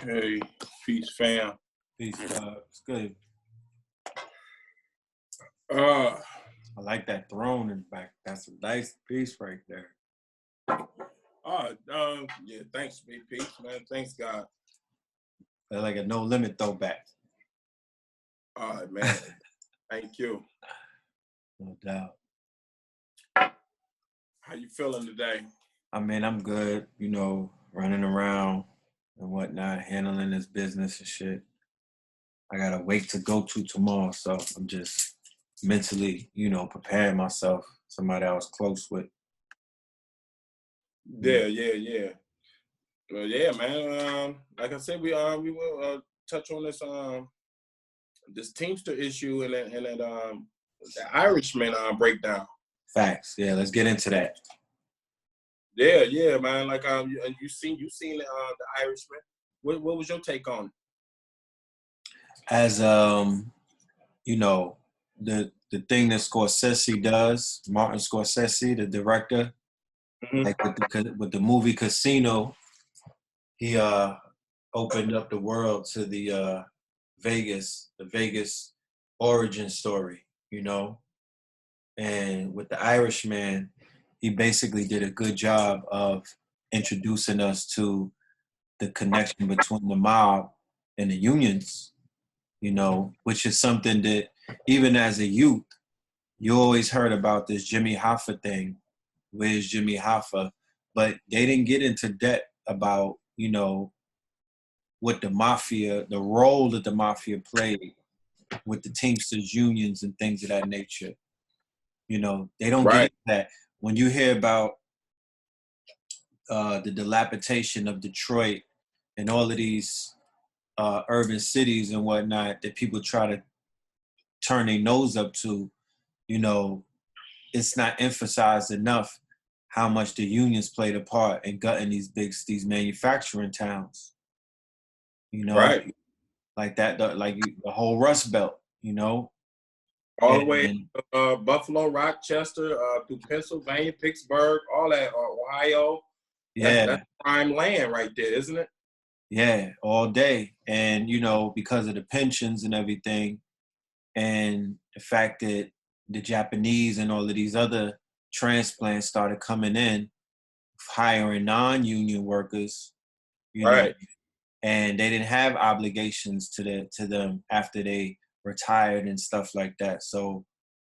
Hey, peace, fam. Peace, it's good. Uh, I like that throne in the back. That's a nice piece right there. yeah, thanks, big peace, man. Thanks, God. They're like a no limit throwback. All right, man. Thank you. No doubt. How you feeling today? I mean, I'm good, you know, running around and whatnot, handling this business and shit. I got a wake to go to tomorrow, so I'm just mentally, you know, preparing myself. Somebody I was close with. Yeah. Yeah, man. Like I said, we will touch on this Teamster issue and that the Irishman breakdown. Facts. Yeah, let's get into that. Yeah, man. Like you seen the Irishman. What was your take on it? As you know, the thing that Scorsese does, Martin Scorsese, the director, like with the movie Casino, he opened up the world to the Vegas origin story, you know. And with the Irishman, he basically did a good job of introducing us to the connection between the mob and the unions, you know, which is something that even as a youth, you always heard about this Jimmy Hoffa thing. Where's Jimmy Hoffa? But they didn't get into depth about, you know, what the mafia, the role that the mafia played with the Teamsters unions and things of that nature. You know, they don't get into that. When you hear about the dilapidation of Detroit and all of these urban cities and whatnot that people try to turn their nose up to, you know, it's not emphasized enough how much the unions played a part in gutting these manufacturing towns. You know, like that, the whole Rust Belt, you know. All the way Buffalo, Rochester, through Pennsylvania, Pittsburgh, all that, Ohio. That's prime land right there, isn't it? Yeah, all day. And, you know, because of the pensions and everything, and the fact that the Japanese and all of these other transplants started coming in, hiring non-union workers, you know, and they didn't have obligations to them after they retired and stuff like that. So,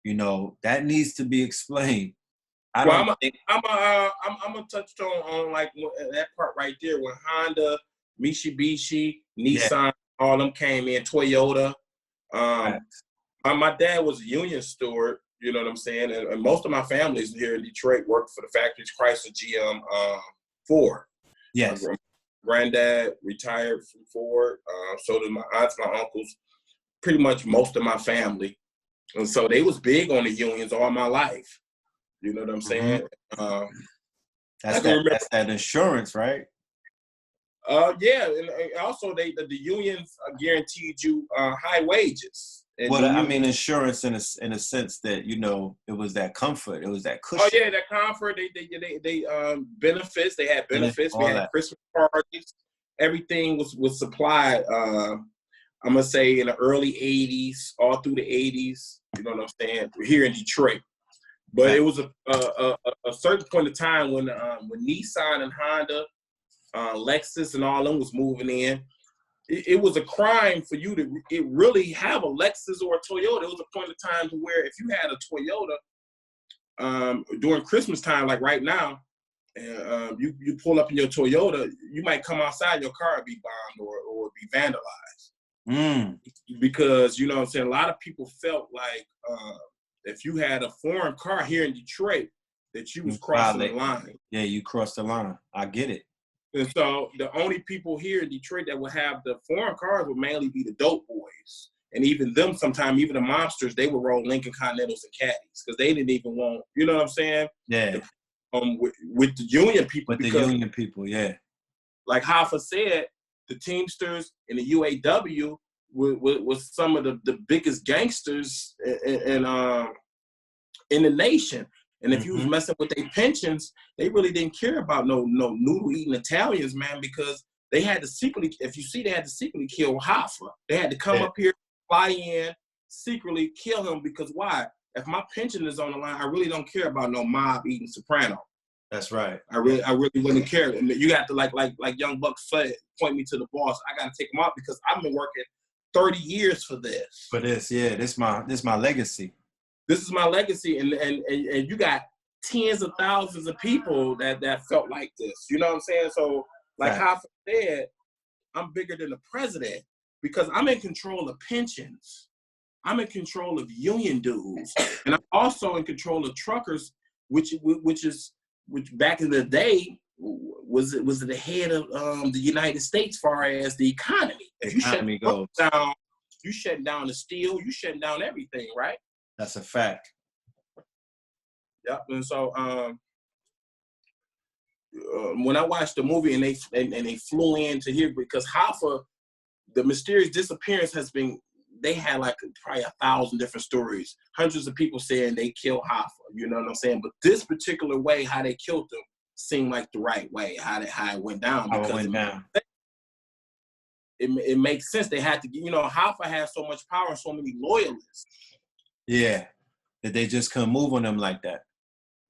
you know, that needs to be explained. I'm gonna touch on like that part right there when Honda, Mitsubishi, Nissan, all them came in, Toyota. My dad was a union steward, you know what I'm saying, and most of my families here in Detroit worked for the factories, Chrysler, GM, Ford. Yes. My granddad retired from Ford. So did my aunts, my uncles, pretty much most of my family, and so they was big on the unions all my life. You know what I'm saying? That's that insurance, right? Yeah, and also the unions guaranteed you high wages. And well, I mean, insurance in a sense that, you know, it was that comfort, it was that cushion. Oh yeah, that comfort. They benefits. They had benefits. We had Christmas parties. Everything was supplied. I'm gonna say in the early '80s, all through the '80s. You know what I'm saying? Here in Detroit. But it was a certain point of time when Nissan and Honda, Lexus and all them was moving in. It was a crime for you to really have a Lexus or a Toyota. It was a point of time to where if you had a Toyota during Christmas time, like right now, you pull up in your Toyota, you might come outside, your car be bombed or be vandalized. Because, you know what I'm saying, a lot of people felt like if you had a foreign car here in Detroit, that you was crossing the line. Yeah, you crossed the line. I get it. And so the only people here in Detroit that would have the foreign cars would mainly be the dope boys. And even them, sometimes, even the mobsters, they would roll Lincoln Continentals and Caddies because they didn't even want, you know what I'm saying? Yeah. With the union people. With the union people, yeah. Like Hoffa said, the Teamsters and the U.A.W. was some of the biggest gangsters in the nation. And if you was messing with their pensions, they really didn't care about no noodle eating Italians, man, because they had to secretly, if you see, they had to secretly kill Hoffa. They had to come up here, fly in, secretly kill him, because why? If my pension is on the line, I really don't care about no mob eating soprano. That's right. I really wouldn't care. And you got to, like Young Buck said, point me to the boss. I got to take him out because I've been working 30 years for this. For this, yeah, this my legacy. This is my legacy, and you got tens of thousands of people that felt like this. You know what I'm saying? So, like Hoffa said, I'm bigger than the president because I'm in control of pensions. I'm in control of union dues, and I'm also in control of truckers, which back in the day was the head of the United States, far as the economy. If you shut down, you shutting down the steel, you shutting down everything, right? That's a fact. Yep. And so when I watched the movie and they flew in to here, because Hoffa, the mysterious disappearance has been. They had like probably 1,000 different stories. Hundreds of people saying they killed Hoffa. You know what I'm saying? But this particular way, how they killed him, seemed like the right way. How it went down. It makes sense. They had to. Hoffa has so much power and so many loyalists. Yeah, that they just couldn't move on them like that.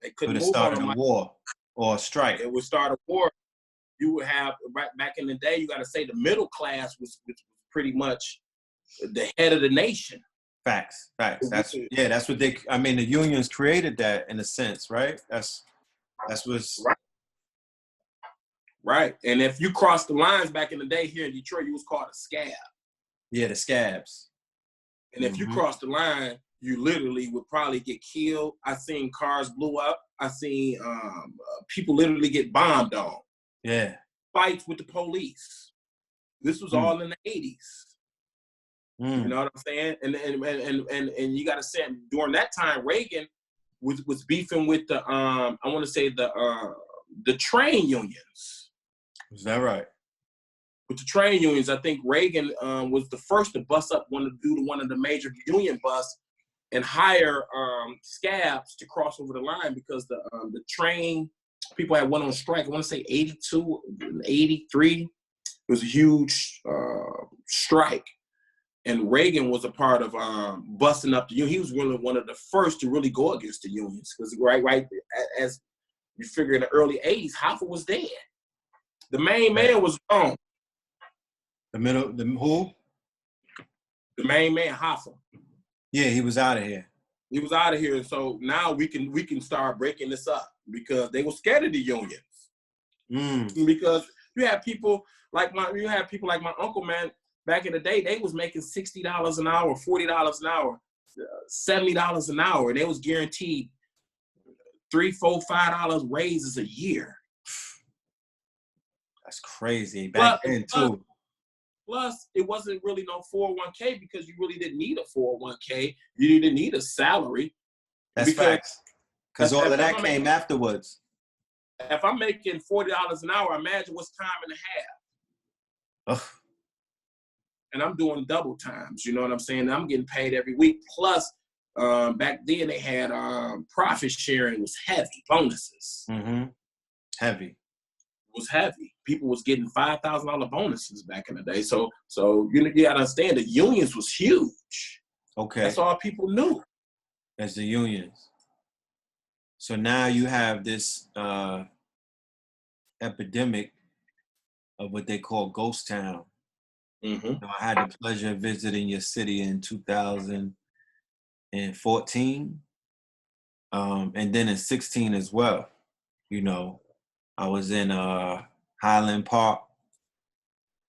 They couldn't move on them. It would start a war or a strike. It would start a war. You would have back in the day. You got to say the middle class was pretty much the head of the nation. Facts. That's what they. I mean, the unions created that in a sense, right? That's what's right. And if you crossed the lines back in the day here in Detroit, you was called a scab. Yeah, the scabs. And if you crossed the line, you literally would probably get killed. I seen cars blew up. I seen people literally get bombed on. Yeah. Fights with the police. This was all in the 80s. You know what I'm saying? And you got to say, during that time, Reagan was beefing with the I want to say the train unions. Is that right? With the train unions, I think Reagan was the first to bust up one of the major union busts and hire scabs to cross over the line, because the train people had went on strike. I want to say 82, 83. It was a huge strike. And Reagan was a part of busting up the union. He was really one of the first to really go against the unions, because right as you figure in the early 80s, Hoffa was dead. The main man was gone. Who? The main man, Hoffa. Yeah, he was out of here. He was out of here. So now we can start breaking this up, because they were scared of the unions. Because you have people like my uncle, man. Back in the day, they was making $60 an hour, $40 an hour, $70 an hour. And they was guaranteed $3, $4, $5 raises a year. That's crazy. Back then, too. Plus, it wasn't really no 401k, because you really didn't need a 401k. You didn't need a salary. That's facts. Because all of that came afterwards. If I'm making $40 an hour, imagine what's time and a half. Ugh. And I'm doing double times, you know what I'm saying? I'm getting paid every week. Plus, back then they had profit sharing was heavy, bonuses. Heavy. It was heavy. People was getting $5,000 bonuses back in the day. So you gotta understand, the unions was huge. Okay. That's all people knew. As the unions. So now you have this epidemic of what they call ghost town. I had the pleasure of visiting your city in 2014, and then in 16 as well. I was in Highland Park.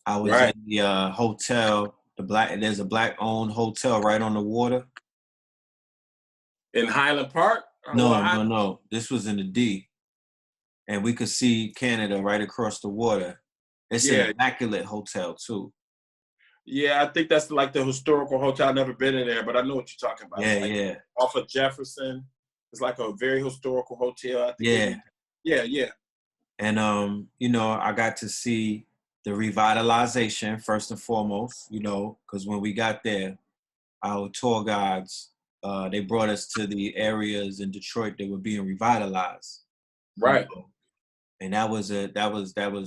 I was in the hotel. There's a black-owned hotel right on the water. In Highland Park? No. This was in the D, and we could see Canada right across the water. It's an immaculate hotel too. Yeah, I think that's like the historical hotel. I've never been in there, but I know what you're talking about. Yeah. Off of Jefferson. It's like a very historical hotel. Yeah. And, I got to see the revitalization first and foremost, because when we got there, our tour guides, they brought us to the areas in Detroit that were being revitalized. Right. And that was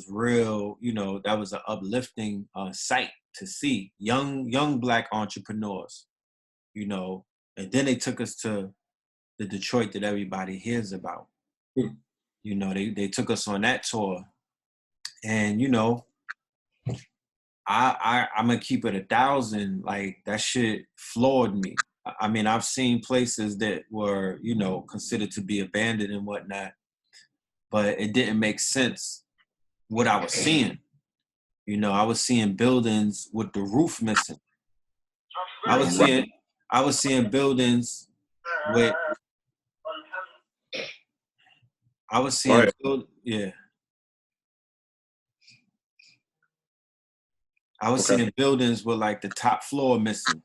real, you know, that was an uplifting sight to see young Black entrepreneurs, you know. And then they took us to the Detroit that everybody hears about. You know, they took us on that tour. And, you know, I'm gonna keep it 1,000. Like, that shit floored me. I mean, I've seen places that were, you know, considered to be abandoned and whatnot, but it didn't make sense what I was seeing. You know, I was seeing buildings with the roof missing. I was seeing buildings with yeah. I was seeing buildings with like the top floor missing.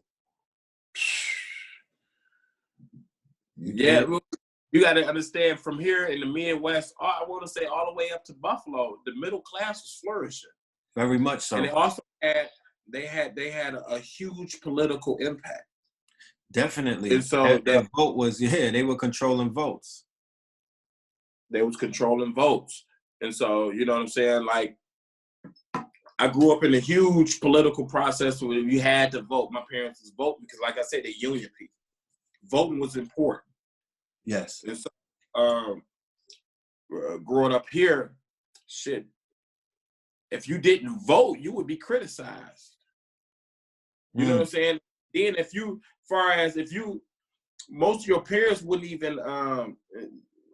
Yeah, you got to understand, from here in the Midwest, I want to say all the way up to Buffalo, the middle class was flourishing. Very much so. And they also had a huge political impact. Definitely. And so that vote was, they were controlling votes. They was controlling votes. And so, you know what I'm saying? Like, I grew up in a huge political process where you had to vote. My parents was voting because, like I said, they're union people. Voting was important. Yes. And so, growing up here, shit, if you didn't vote, you would be criticized. You know what I'm saying? Then most of your parents wouldn't even,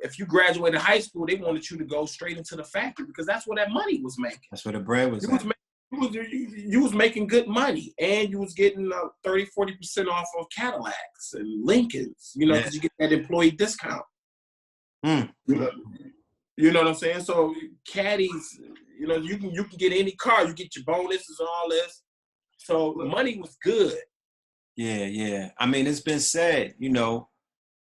if you graduated high school, they wanted you to go straight into the factory because that's where that money was making. That's where the bread was at. You was making good money, and you was getting 30-40% off of Cadillacs and Lincolns, you know, because you get that employee discount. You know what I'm saying? So caddies, you know, you can get any car, you get your bonuses and all this. So money was good. Yeah. I mean, it's been said, you know,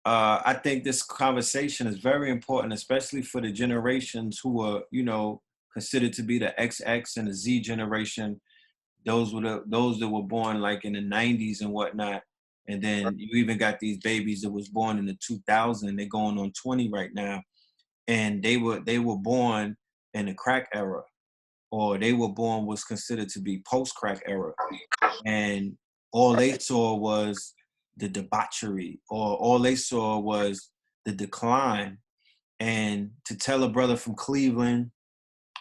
I think this conversation is very important, especially for the generations who are, you know, considered to be the XX and the Z generation. Those that were born like in the 90s and whatnot. And then you even got these babies that was born in the 2000s. They're going on 20 right now. And they were born in the crack era, or they were born was considered to be post-crack era. And all they saw was the debauchery, or all they saw was the decline. And to tell a brother from Cleveland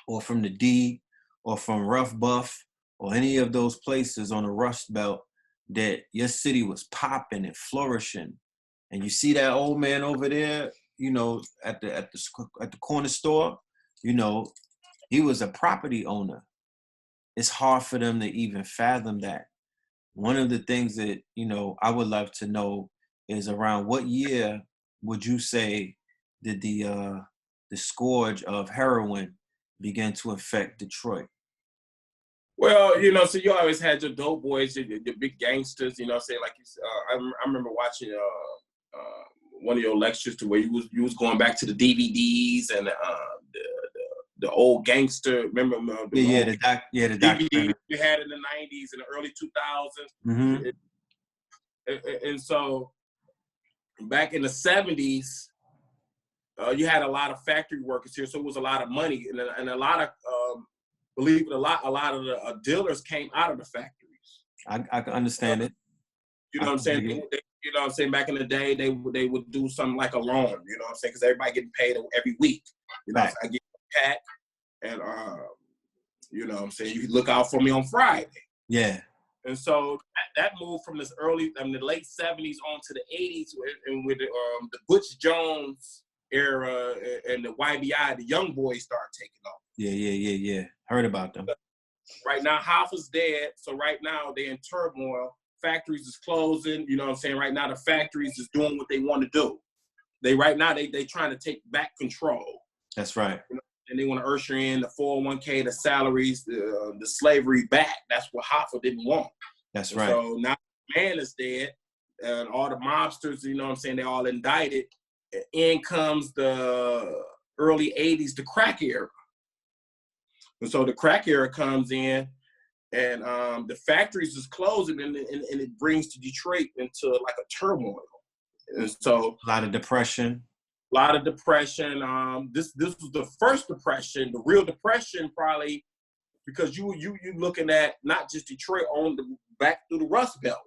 or from the D or from Rough Buff or any of those places on the Rust Belt that your city was popping and flourishing, and you see that old man over there, you know, at the corner store, you know, he was a property owner. It's hard for them to even fathom that. One of the things that, you know, I would love to know is around what year would you say did the scourge of heroin begin to affect Detroit? Well, you know, so you always had your dope boys, your big gangsters, you know, say like I remember watching one of your lectures to where you was going back to the DVDs and the old gangster. Remember the DVDs you had in the 90s and the early 2000s. And so back in the 70s, you had a lot of factory workers here, so it was a lot of money, and a lot of believe it, a lot of the dealers came out of the factories. I can understand it. You know what I'm saying? You know what I'm saying? Back in the day, they would do something like a loan. You know what I'm saying? Because everybody getting paid every week. You know, right. I get a pack, and you know what I'm saying? You look out for me on Friday. Yeah. And so that moved from this the late 70s on to the 80s, and with the Butch Jones era and the YBI, the young boys started taking off. Yeah. Heard about them. Right now, Hoffa's dead, so right now they're in turmoil. Factories is closing. You know what I'm saying? Right now, the factories is doing what they want to do. They trying to take back control. That's right. You know? And they want to usher in the 401k, the salaries, the slavery back. That's what Hoffa didn't want. That's right. So now the man is dead, and all the mobsters, you know what I'm saying, they all indicted. In comes the early 80s, the crack era. And so the crack era comes in, and the factories is closing, and it brings to Detroit into like a turmoil. And so a lot of depression. A lot of depression. This was the first depression, the real depression, probably because you looking at not just Detroit on the back through the Rust Belt.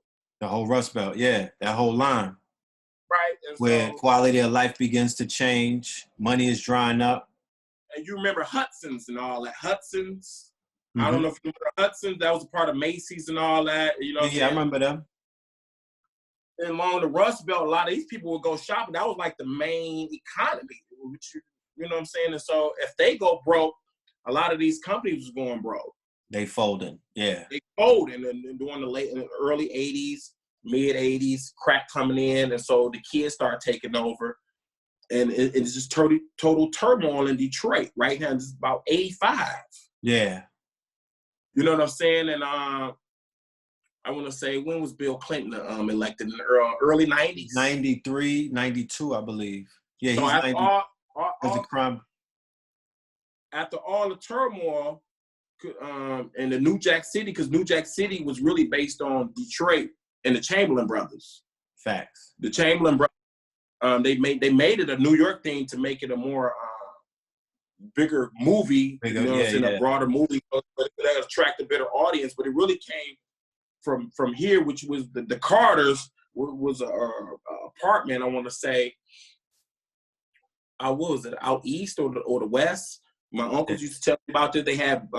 The whole Rust Belt, yeah, that whole line. Right. And where quality of life begins to change, money is drying up. And you remember Hudson's and all that. Hudson's. I don't know if you remember Hudson's. That was a part of Macy's and all that. You know. Yeah, I remember them. And along the Rust Belt, a lot of these people would go shopping. That was like the main economy. You know what I'm saying? And so if they go broke, a lot of these companies was going broke. They folding, yeah. They folding, and during the early 80s, mid 80s, crack coming in, and so the kids start taking over. And it's just total turmoil in Detroit right now. It's about 85. Yeah. You know what I'm saying? And I want to say, when was Bill Clinton elected? In the early 90s? 93, 92, I believe. Yeah, so he's 90. After all the turmoil in the New Jack City, because New Jack City was really based on Detroit and the Chamberlain brothers. Facts. The Chamberlain brothers. They made it a New York thing to make it a more bigger movie, a broader movie that attract a better audience. But it really came from here, which was the Carters was a apartment. I want to say, what was it, out east or the west? My uncles used to tell me about it. They had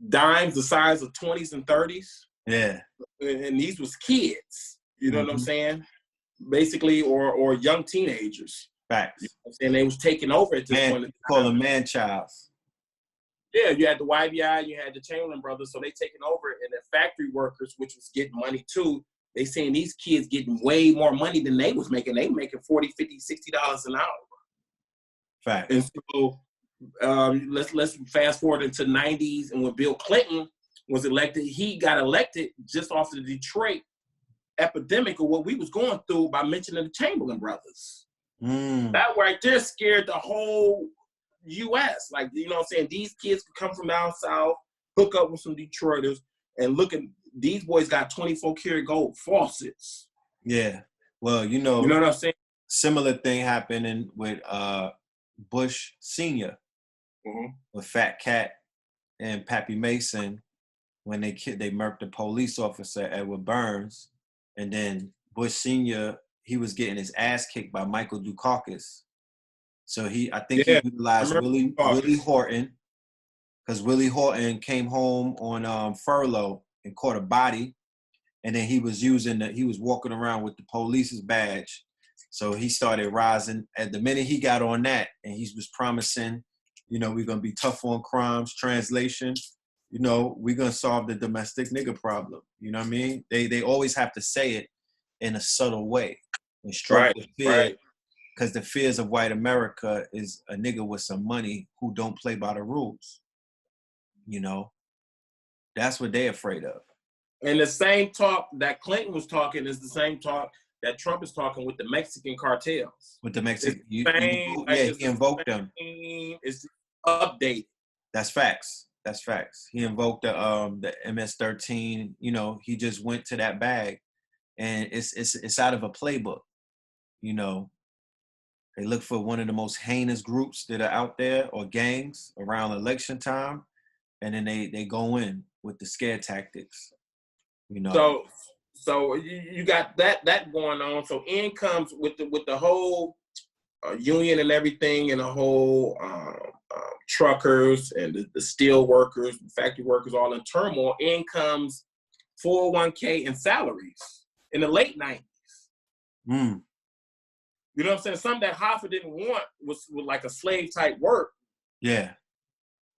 dimes the size of 20s and 30s. Yeah, and these was kids. You know what I'm saying? Basically, or young teenagers. Facts. You know, and they was taking over at this point. Call them man-childs. Yeah, you had the YBI, you had the Chamberlain brothers, so they taking over, and the factory workers, which was getting money too, they saying these kids getting way more money than they was making. They making $40, $50, $60 an hour. Facts. And so let's fast forward into the 90s, and when Bill Clinton was elected, he got elected just off the Detroit epidemic of what we was going through by mentioning the Chamberlain brothers. That right there scared the whole U.S. Like, you know what I'm saying? These kids could come from down south, hook up with some Detroiters, and look at these boys got 24 karat gold faucets. Yeah. Well, you know what I'm saying? Similar thing happening with Bush Sr. With Fat Cat and Pappy Mason when they murked the police officer Edward Burns. And then Bush Sr., he was getting his ass kicked by Michael Dukakis. So he utilized Willie Horton, because Willie Horton came home on furlough and caught a body. And then he was walking around with the police's badge. So he started rising. At the minute he got on that, and he was promising, we're going to be tough on crimes. Translation, we're going to solve the domestic nigga problem. You know what I mean? They always have to say it in a subtle way and strike the fear, because the fears of white America is a nigga with some money who don't play by the rules. That's what they're afraid of. And the same talk that Clinton was talking is the same talk that Trump is talking with the Mexican cartels. With the Mexican, he invoked them. It's updated. That's facts. He invoked the MS-13. He just went to that bag, and it's out of a playbook. They look for one of the most heinous groups that are out there, or gangs, around election time, and then they go in with the scare tactics. So you got that going on. So in comes with the whole union and everything, and the whole truckers and the steel workers, factory workers, all in turmoil. In comes 401k and salaries in the late 90s. You know what I'm saying? Something that Hoffa didn't want was like a slave type work. Yeah.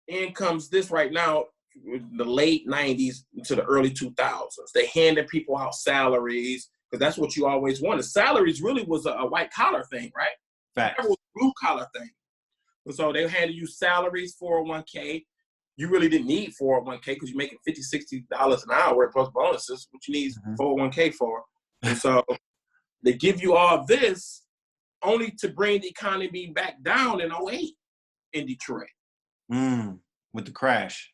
In comes this right now, the late 90s to the early 2000s. They handed people out salaries, because that's what you always wanted. Salaries really was a white collar thing, right? Facts. It was a blue collar thing. And so they handed you salaries, 401k. You really didn't need 401k because you're making $50, $60 an hour plus bonuses, which you need 401k for. And so they give you all this only to bring the economy back down in 2008 in Detroit. With the crash.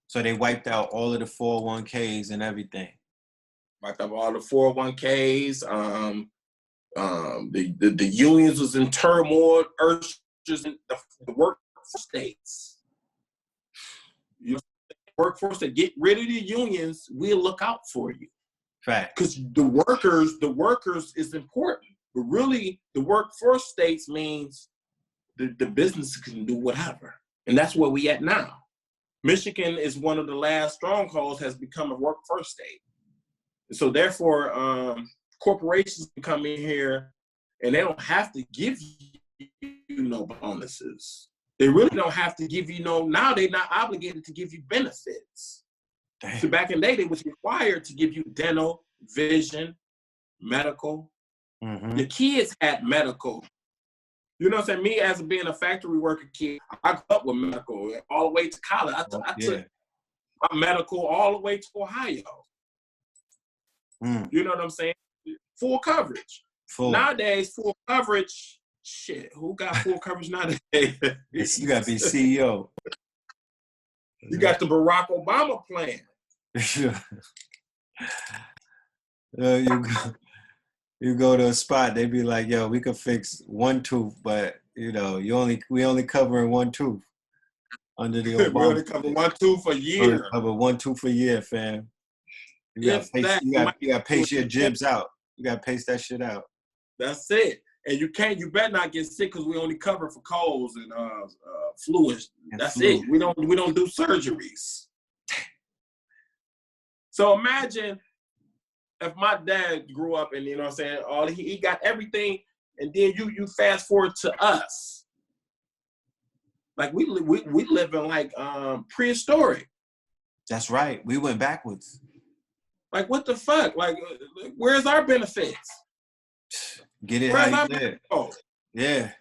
So they wiped out all of the 401ks and everything. Wiped out all the 401ks. The unions was in turmoil, urges in the workforce states. You know, workforce that get rid of the unions, we'll look out for you. Fact. Because the workers is important. But really, the workforce states means the business can do whatever. And that's where we at now. Michigan is one of the last strongholds, has become a workforce state. So therefore, corporations can come in here and they don't have to give you no bonuses. They really don't have to give you now they're not obligated to give you benefits. Damn. So back in the day, they was required to give you dental, vision, medical. Mm-hmm. The kids had medical. You know what I'm saying? Me as being a factory worker kid, I grew up with medical all the way to college. I took my medical all the way to Ohio. You know what I'm saying? Full coverage. Nowadays, full coverage, shit, who got full coverage nowadays? You got to be CEO. You got the Barack Obama plan. You go to a spot, they be like, yo, we could fix one tooth, but we only covering one tooth under the Obama. We only cover one tooth a year. Cover one tooth a year, fam. You gotta pace your jibs out. You gotta pace that shit out. That's it. And you better not get sick because we only cover for colds and flu. That's it. We don't do surgeries. So imagine if my dad grew up and, you know what I'm saying, he got everything, and then you fast forward to us. Like we live in like prehistoric. That's right. We went backwards. Like what the fuck? Like where's our benefits? Get it how you live. Yeah.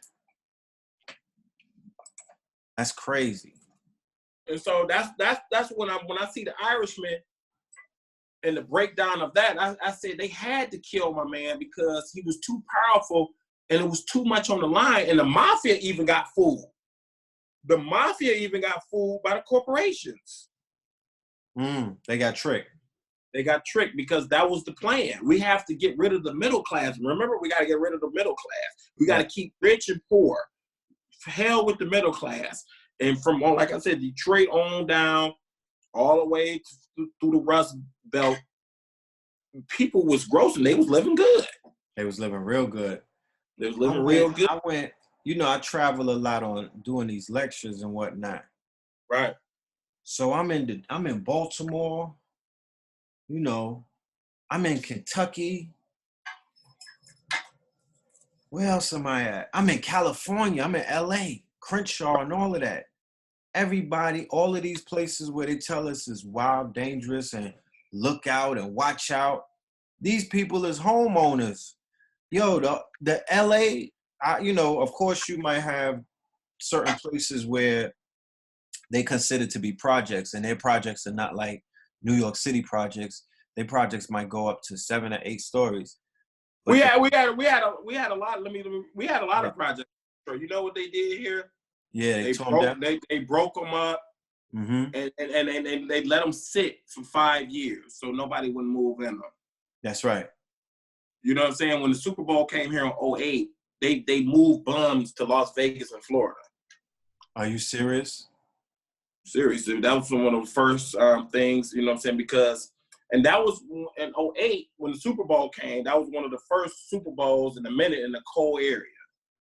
That's crazy. And so that's when I see the Irishman and the breakdown of that, I said they had to kill my man because he was too powerful and it was too much on the line. And the mafia even got fooled. The mafia even got fooled by the corporations. They got tricked. They got tricked because that was the plan. We have to get rid of the middle class. Remember, we got to get rid of the middle class. We got to keep rich and poor. Hell with the middle class. And from, like I said, Detroit on down, all the way through the Rust Belt, people was grossing. They was living good. They was living real good. They was living real good. I travel a lot on doing these lectures and whatnot. Right. So I'm in Baltimore. I'm in Kentucky. Where else am I at? I'm in California. I'm in LA, Crenshaw, and all of that. Everybody, all of these places where they tell us is wild, dangerous, and look out and watch out. These people is homeowners. Yo, the LA, of course you might have certain places where they consider to be projects, and their projects are not like New York City projects. Their projects might go up to 7 or 8 stories. But we had a lot of projects. You know what they did here? Yeah, they broke them up, and they let them sit for 5 years so nobody would move in them. That's right. You know what I'm saying? When the Super Bowl came here in 2008, they moved bums to Las Vegas and Florida. Are you serious? Serious, dude. That was one of the first things, you know what I'm saying? Because, and that was in 2008 when the Super Bowl came. That was one of the first Super Bowls in a minute in the coal area.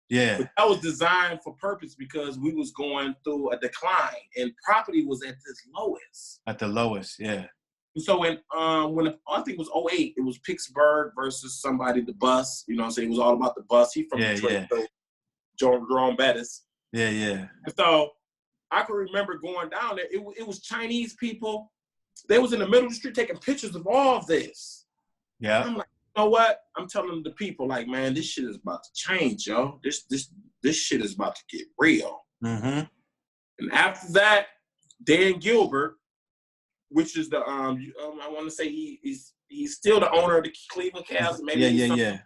Yeah. But that was designed for purpose because we was going through a decline and property was at its lowest. At the lowest, yeah. So when I think it was 2008, it was Pittsburgh versus somebody, the bus. You know what I'm saying? It was all about the bus. He from Detroit, Jerome Bettis. Yeah, yeah. And so I can remember going down there. It was Chinese people. They was in the middle of the street taking pictures of all of this. Yeah. I'm like, you know what? I'm telling the people, like, man, this shit is about to change, yo. This shit is about to get real. Mm-hmm. And after that, Dan Gilbert, which is the I want to say he's still the owner of the Cleveland Cavs. Maybe yeah.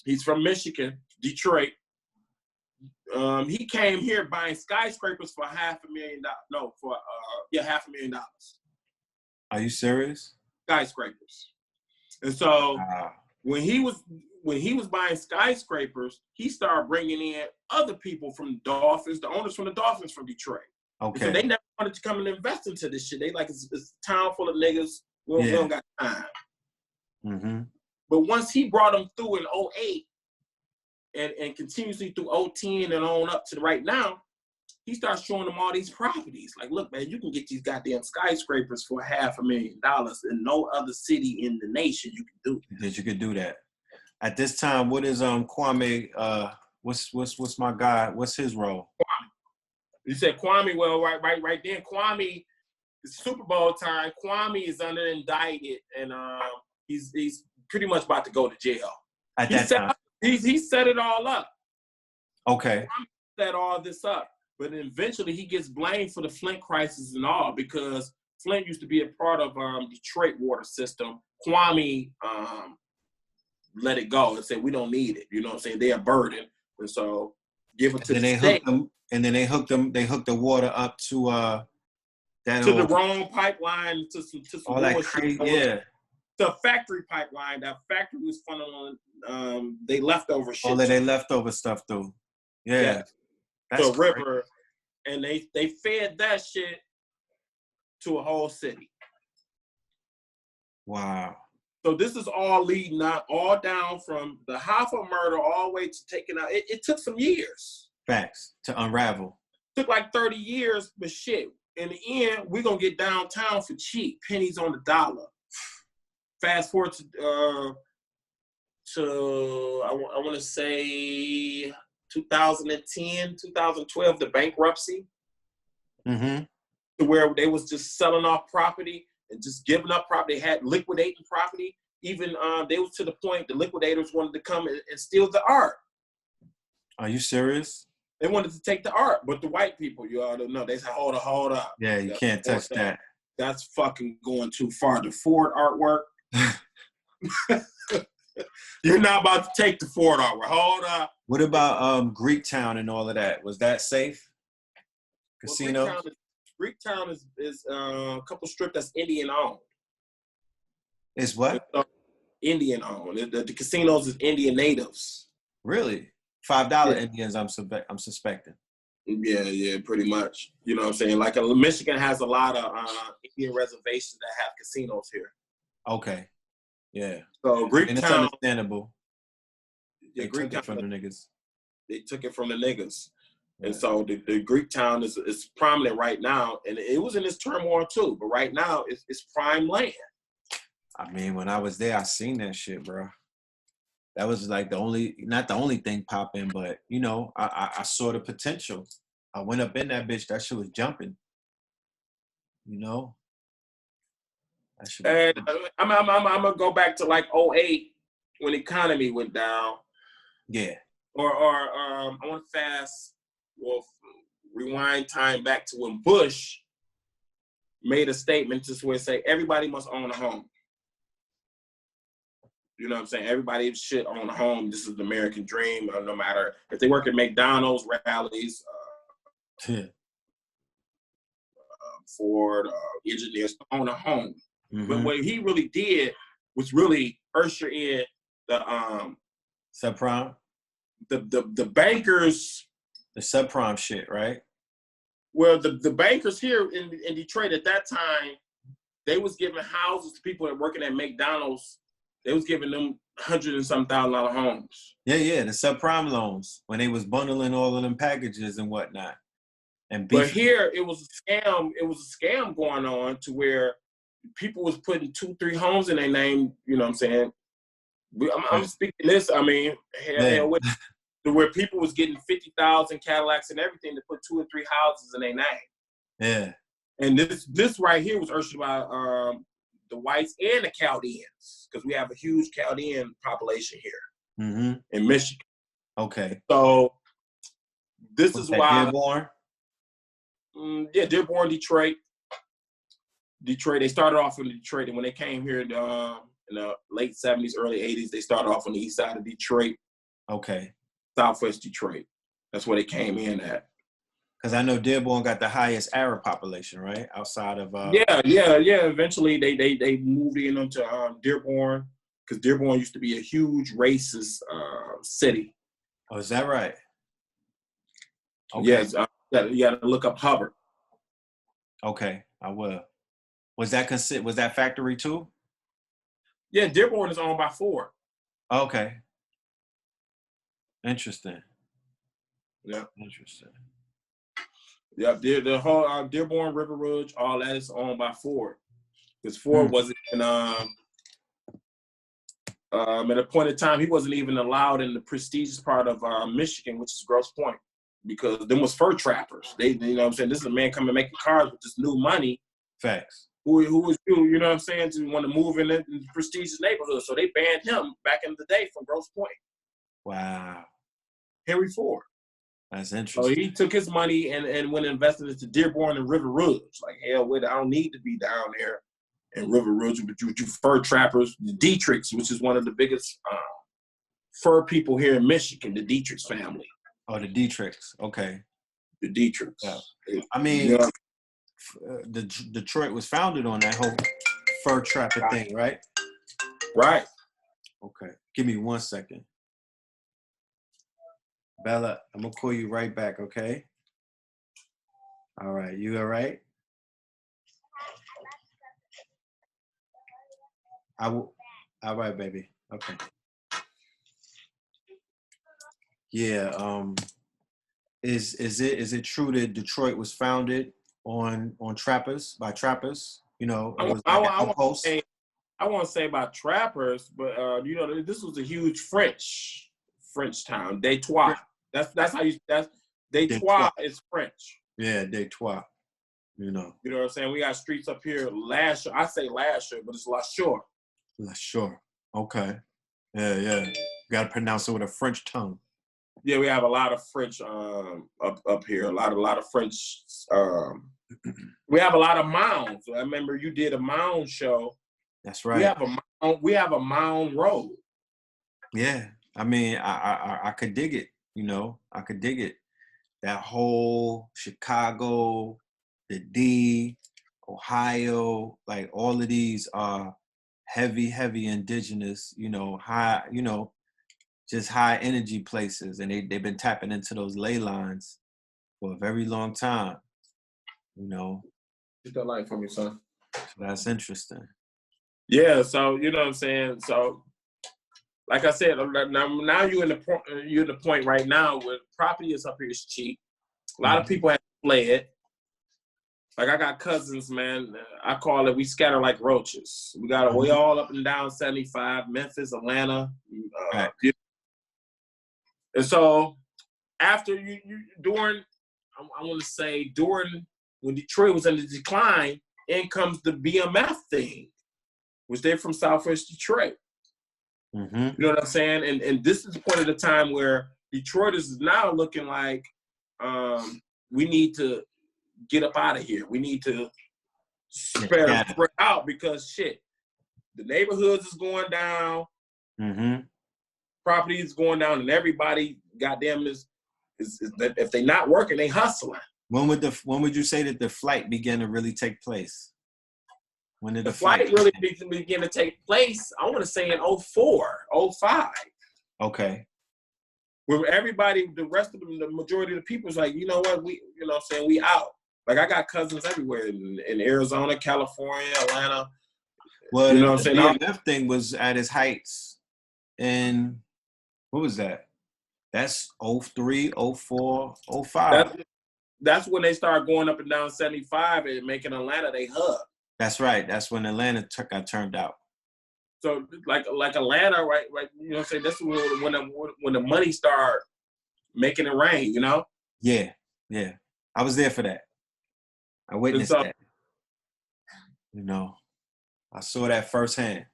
He's from Michigan, Detroit. He came here buying skyscrapers for $500,000. No, for $500,000. Are you serious? Skyscrapers. And so when when he was buying skyscrapers, he started bringing in other people from the Dolphins, the owners from the Dolphins from Detroit. Okay. So they never wanted to come and invest into this shit. They like, it's a town full of niggas. We don't got time. Mm-hmm. But once he brought them through in 08 and continuously through 010 and on up to right now, he starts showing them all these properties. Like, look, man, you can get these goddamn skyscrapers for $500,000 in no other city in the nation. You can do it. That you could do that. At this time, what is Kwame? What's my guy? What's his role? Kwame. You said Kwame. Well, right then, Kwame. It's Super Bowl time. Kwame is under indicted, and he's pretty much about to go to jail. At that time, he set it all up. Okay. Kwame set all this up. But eventually he gets blamed for the Flint crisis and all because Flint used to be a part of Detroit water system. Kwame let it go and said, we don't need it. You know what I'm saying? They're a burden. And so give it to the state. And then they hooked the water up to the wrong pipeline, to some all that crazy, to a factory pipeline. That factory was funneling they leftover shit. All of their leftover stuff though. Yeah. To a river, and they fed that shit to a whole city. Wow. So this is all leading out, all down from the Hoffa murder all the way to taking out. It took some years. Facts to unravel. Took like 30 years, but shit. In the end, we're gonna get downtown for cheap, pennies on the dollar. Fast forward to I want to say 2010, 2012, the bankruptcy, to where they was just selling off property and just giving up property. They had liquidating property. Even they was to the point the liquidators wanted to come and steal the art. Are you serious? They wanted to take the art, but the white people, you all don't know. They said, hold up. Yeah, you can't touch that. That's fucking going too far. The Ford artwork. You're not about to take the Ford artwork. Hold up. What about Greektown and all of that? Was that safe? Casino? Well, Greektown is a couple strip that's Indian owned. Is what? Indian owned. The casinos is Indian natives. Really? $5 Indians, I'm suspecting. Yeah, pretty much. You know what I'm saying? Like Michigan has a lot of Indian reservations that have casinos here. Okay. Yeah. So Greektown. And it's understandable. Yeah, they took it from the niggas. They took it from the niggas. Yeah. And so the Greektown is prominent right now. And it was in this turmoil too. But right now, it's prime land. I mean, when I was there, I seen that shit, bro. That was like not the only thing popping, but, you know, I saw the potential. I went up in that bitch. That shit was jumping. You know? And I'm going to go back to like 08 when the economy went down. Yeah. Or I want to rewind time back to when Bush made a statement just where it say everybody must own a home. You know what I'm saying? Everybody should own a home. This is the American dream. No matter if they work at McDonald's, rallies, Ford, engineers, own a home. Mm-hmm. But what he really did was really usher in the subprime, the bankers, the subprime shit, right? Well, the bankers here in Detroit at that time, they was giving houses to people that working at McDonald's. They was giving them $100,000 and some homes. Yeah, the subprime loans when they was bundling all of them packages and whatnot. But here it was a scam. It was a scam going on to where people was putting 2-3 homes in their name. You know what I'm saying? I'm speaking this. I mean, hell with to where people was getting 50,000 Cadillacs and everything to put 2 or 3 houses in their name. Yeah. And this right here was urged by the whites and the Chaldeans, because we have a huge Chaldean population here in Michigan. Okay. So this is why Dearborn? Dearborn, Detroit. They started off in Detroit, and when they came here in the late 70s, early 80s, they started off on the east side of Detroit. Okay. Southwest Detroit. That's where they came in at. Because I know Dearborn got the highest Arab population, right? Outside of Yeah. Eventually, they moved in onto Dearborn. because Dearborn used to be a huge racist city. Oh, is that right? Okay. Yes, you got to look up Hubbard. Okay, I will. Was that factory too? Yeah, Dearborn is owned by Ford. Okay. Interesting. Yeah. Interesting. Yeah, the whole Dearborn, River Rouge, all that is owned by Ford. Because Ford wasn't in, at a point in time, he wasn't even allowed in the prestigious part of Michigan, which is Grosse Pointe, because them was fur trappers. They, you know what I'm saying? This is a man coming making cars with this new money. Facts. Who was you know what I'm saying, to want to move in the prestigious neighborhood. So they banned him back in the day from Grosse Pointe. Wow. Henry Ford. That's interesting. So he took his money and went and invested into Dearborn and River Rouge. Like, hell with it, I don't need to be down there in River Rouge with you fur trappers. The Dietrichs, which is one of the biggest fur people here in Michigan, the Dietrichs family. Oh, the Dietrichs. Okay. The Dietrichs. Yeah. I mean, Detroit was founded on that whole fur trapper thing, right? Right. Okay. Give me 1 second. Bella, I'm going to call you right back, okay? All right. You all right? I will. All right, baby. Okay. Yeah. Is it true that Detroit was founded on trappers, by trappers? You know, it was like an outpost. I want to say about trappers, but you know, this was a huge French town. Detroit. That's how you. Detroit is French. Yeah, Detroit. You know. You know what I'm saying? We got streets up here. Lasher. I say Lasher, but it's La Shore. La Shore. Okay. Yeah. Got to pronounce it with a French tongue. Yeah, we have a lot of French up here. A lot of French. We have a lot of mounds. I remember you did a mound show. That's right. We have a mound road. Yeah, I mean, I could dig it. You know, I could dig it. That whole Chicago, the D, Ohio, like all of these are heavy indigenous. You know, just high energy places, and they've been tapping into those ley lines for a very long time. You know. Get that light for me, son. So that's interesting. Yeah, so you know what I'm saying. So, like I said, now you're in the point right now where property is up here is cheap. A lot of people have fled. Like I got cousins, man. I call it we scatter like roaches. We got way all up and down 75, Memphis, Atlanta. Right. And so after you during, I want to say during when Detroit was in the decline, in comes the BMF thing, which they're from Southwest Detroit. Mm-hmm. You know what I'm saying? And this is the point of the time where Detroit is now looking like we need to get up out of here. We need to spread out because shit, the neighborhoods is going down, property is going down, and everybody goddamn is if they not working, they hustling. When would you say that the flight began to really take place? When did the flight really begin to take place? I want to say in 04, 05. Okay. Where everybody, the rest of them, the majority of the people is like, you know what, we out. Like I got cousins everywhere in Arizona, California, Atlanta. Well, you know what I'm saying? The BMF thing was at its heights. And what was that? That's 03, 04, 05. That's when they started going up and down 75 and making Atlanta they hub. That's right. That's when Atlanta got turned out. So like Atlanta, right? You know what I'm saying? That's when the money started making it rain, you know? Yeah. I was there for that. I witnessed that. You know, I saw that firsthand.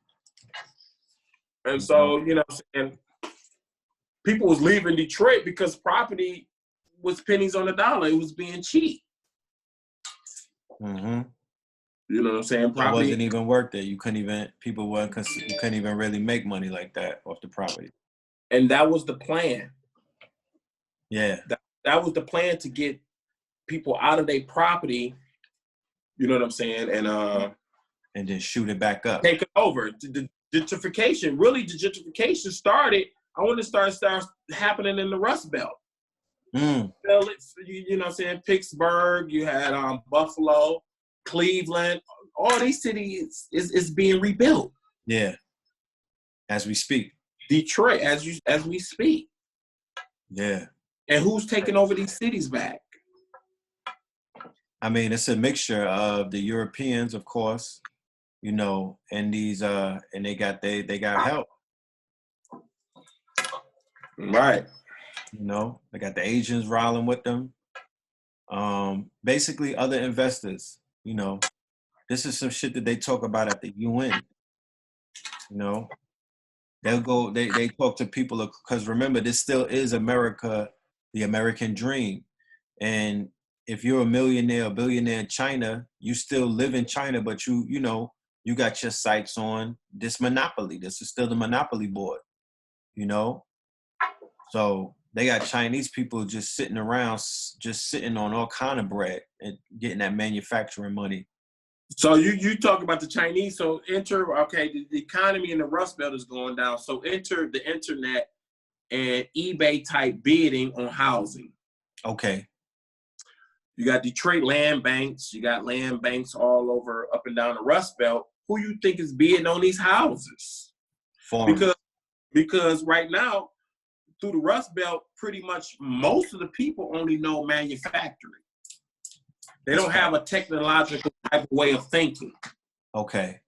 And so, you know, and people was leaving Detroit because property was pennies on the dollar. It was being cheap. Mm-hmm. You know what I'm saying? Property, it wasn't even worth it. You couldn't even really make money like that off the property. And that was the plan. Yeah. That was the plan to get people out of their property, you know what I'm saying? And then shoot it back up. Take it over. Gentrification. Really, the gentrification started. I want to start happening in the Rust Belt. Mm. You know what I'm saying? Pittsburgh, you had Buffalo, Cleveland. All these cities is being rebuilt. Yeah. As we speak. Detroit, as we speak. Yeah. And who's taking over these cities back? I mean, it's a mixture of the Europeans, of course, you know, and these and they got help. Right. You know, they got the Asians rolling with them. Basically other investors, you know. This is some shit that they talk about at the UN. You know. They'll go, they talk to people, because remember, this still is America, the American dream. And if you're a millionaire or billionaire in China, you still live in China, but you know, you got your sights on this monopoly. This is still the monopoly board, you know? So they got Chinese people just sitting around, just sitting on all kind of bread and getting that manufacturing money. So you talk about the Chinese. So the economy in the Rust Belt is going down. So enter the internet and eBay type bidding on housing. Okay. You got Detroit land banks. You got land banks all over, up and down the Rust Belt. Who you think is bidding on these houses? Foreigners. Because right now, through the Rust Belt, pretty much most of the people only know manufacturing. They don't have a technological type of way of thinking. Okay.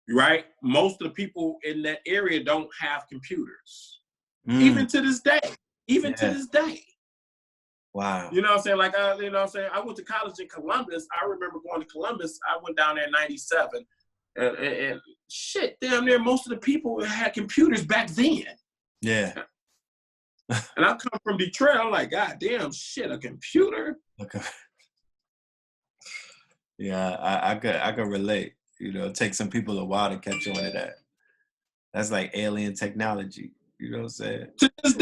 Right? Most of the people in that area don't have computers. Even to this day. To this day. Wow. You know what I'm saying? Like, you know what I'm saying? I went to college in Columbus. I remember going to Columbus. I went down there in 97. And shit, damn near most of the people had computers back then. Yeah. And I come from Detroit. I'm like, God damn, shit, a computer? Okay. Yeah, I could relate. You know, it takes some people a while to catch on to that. That's like alien technology. You know what I'm saying? To this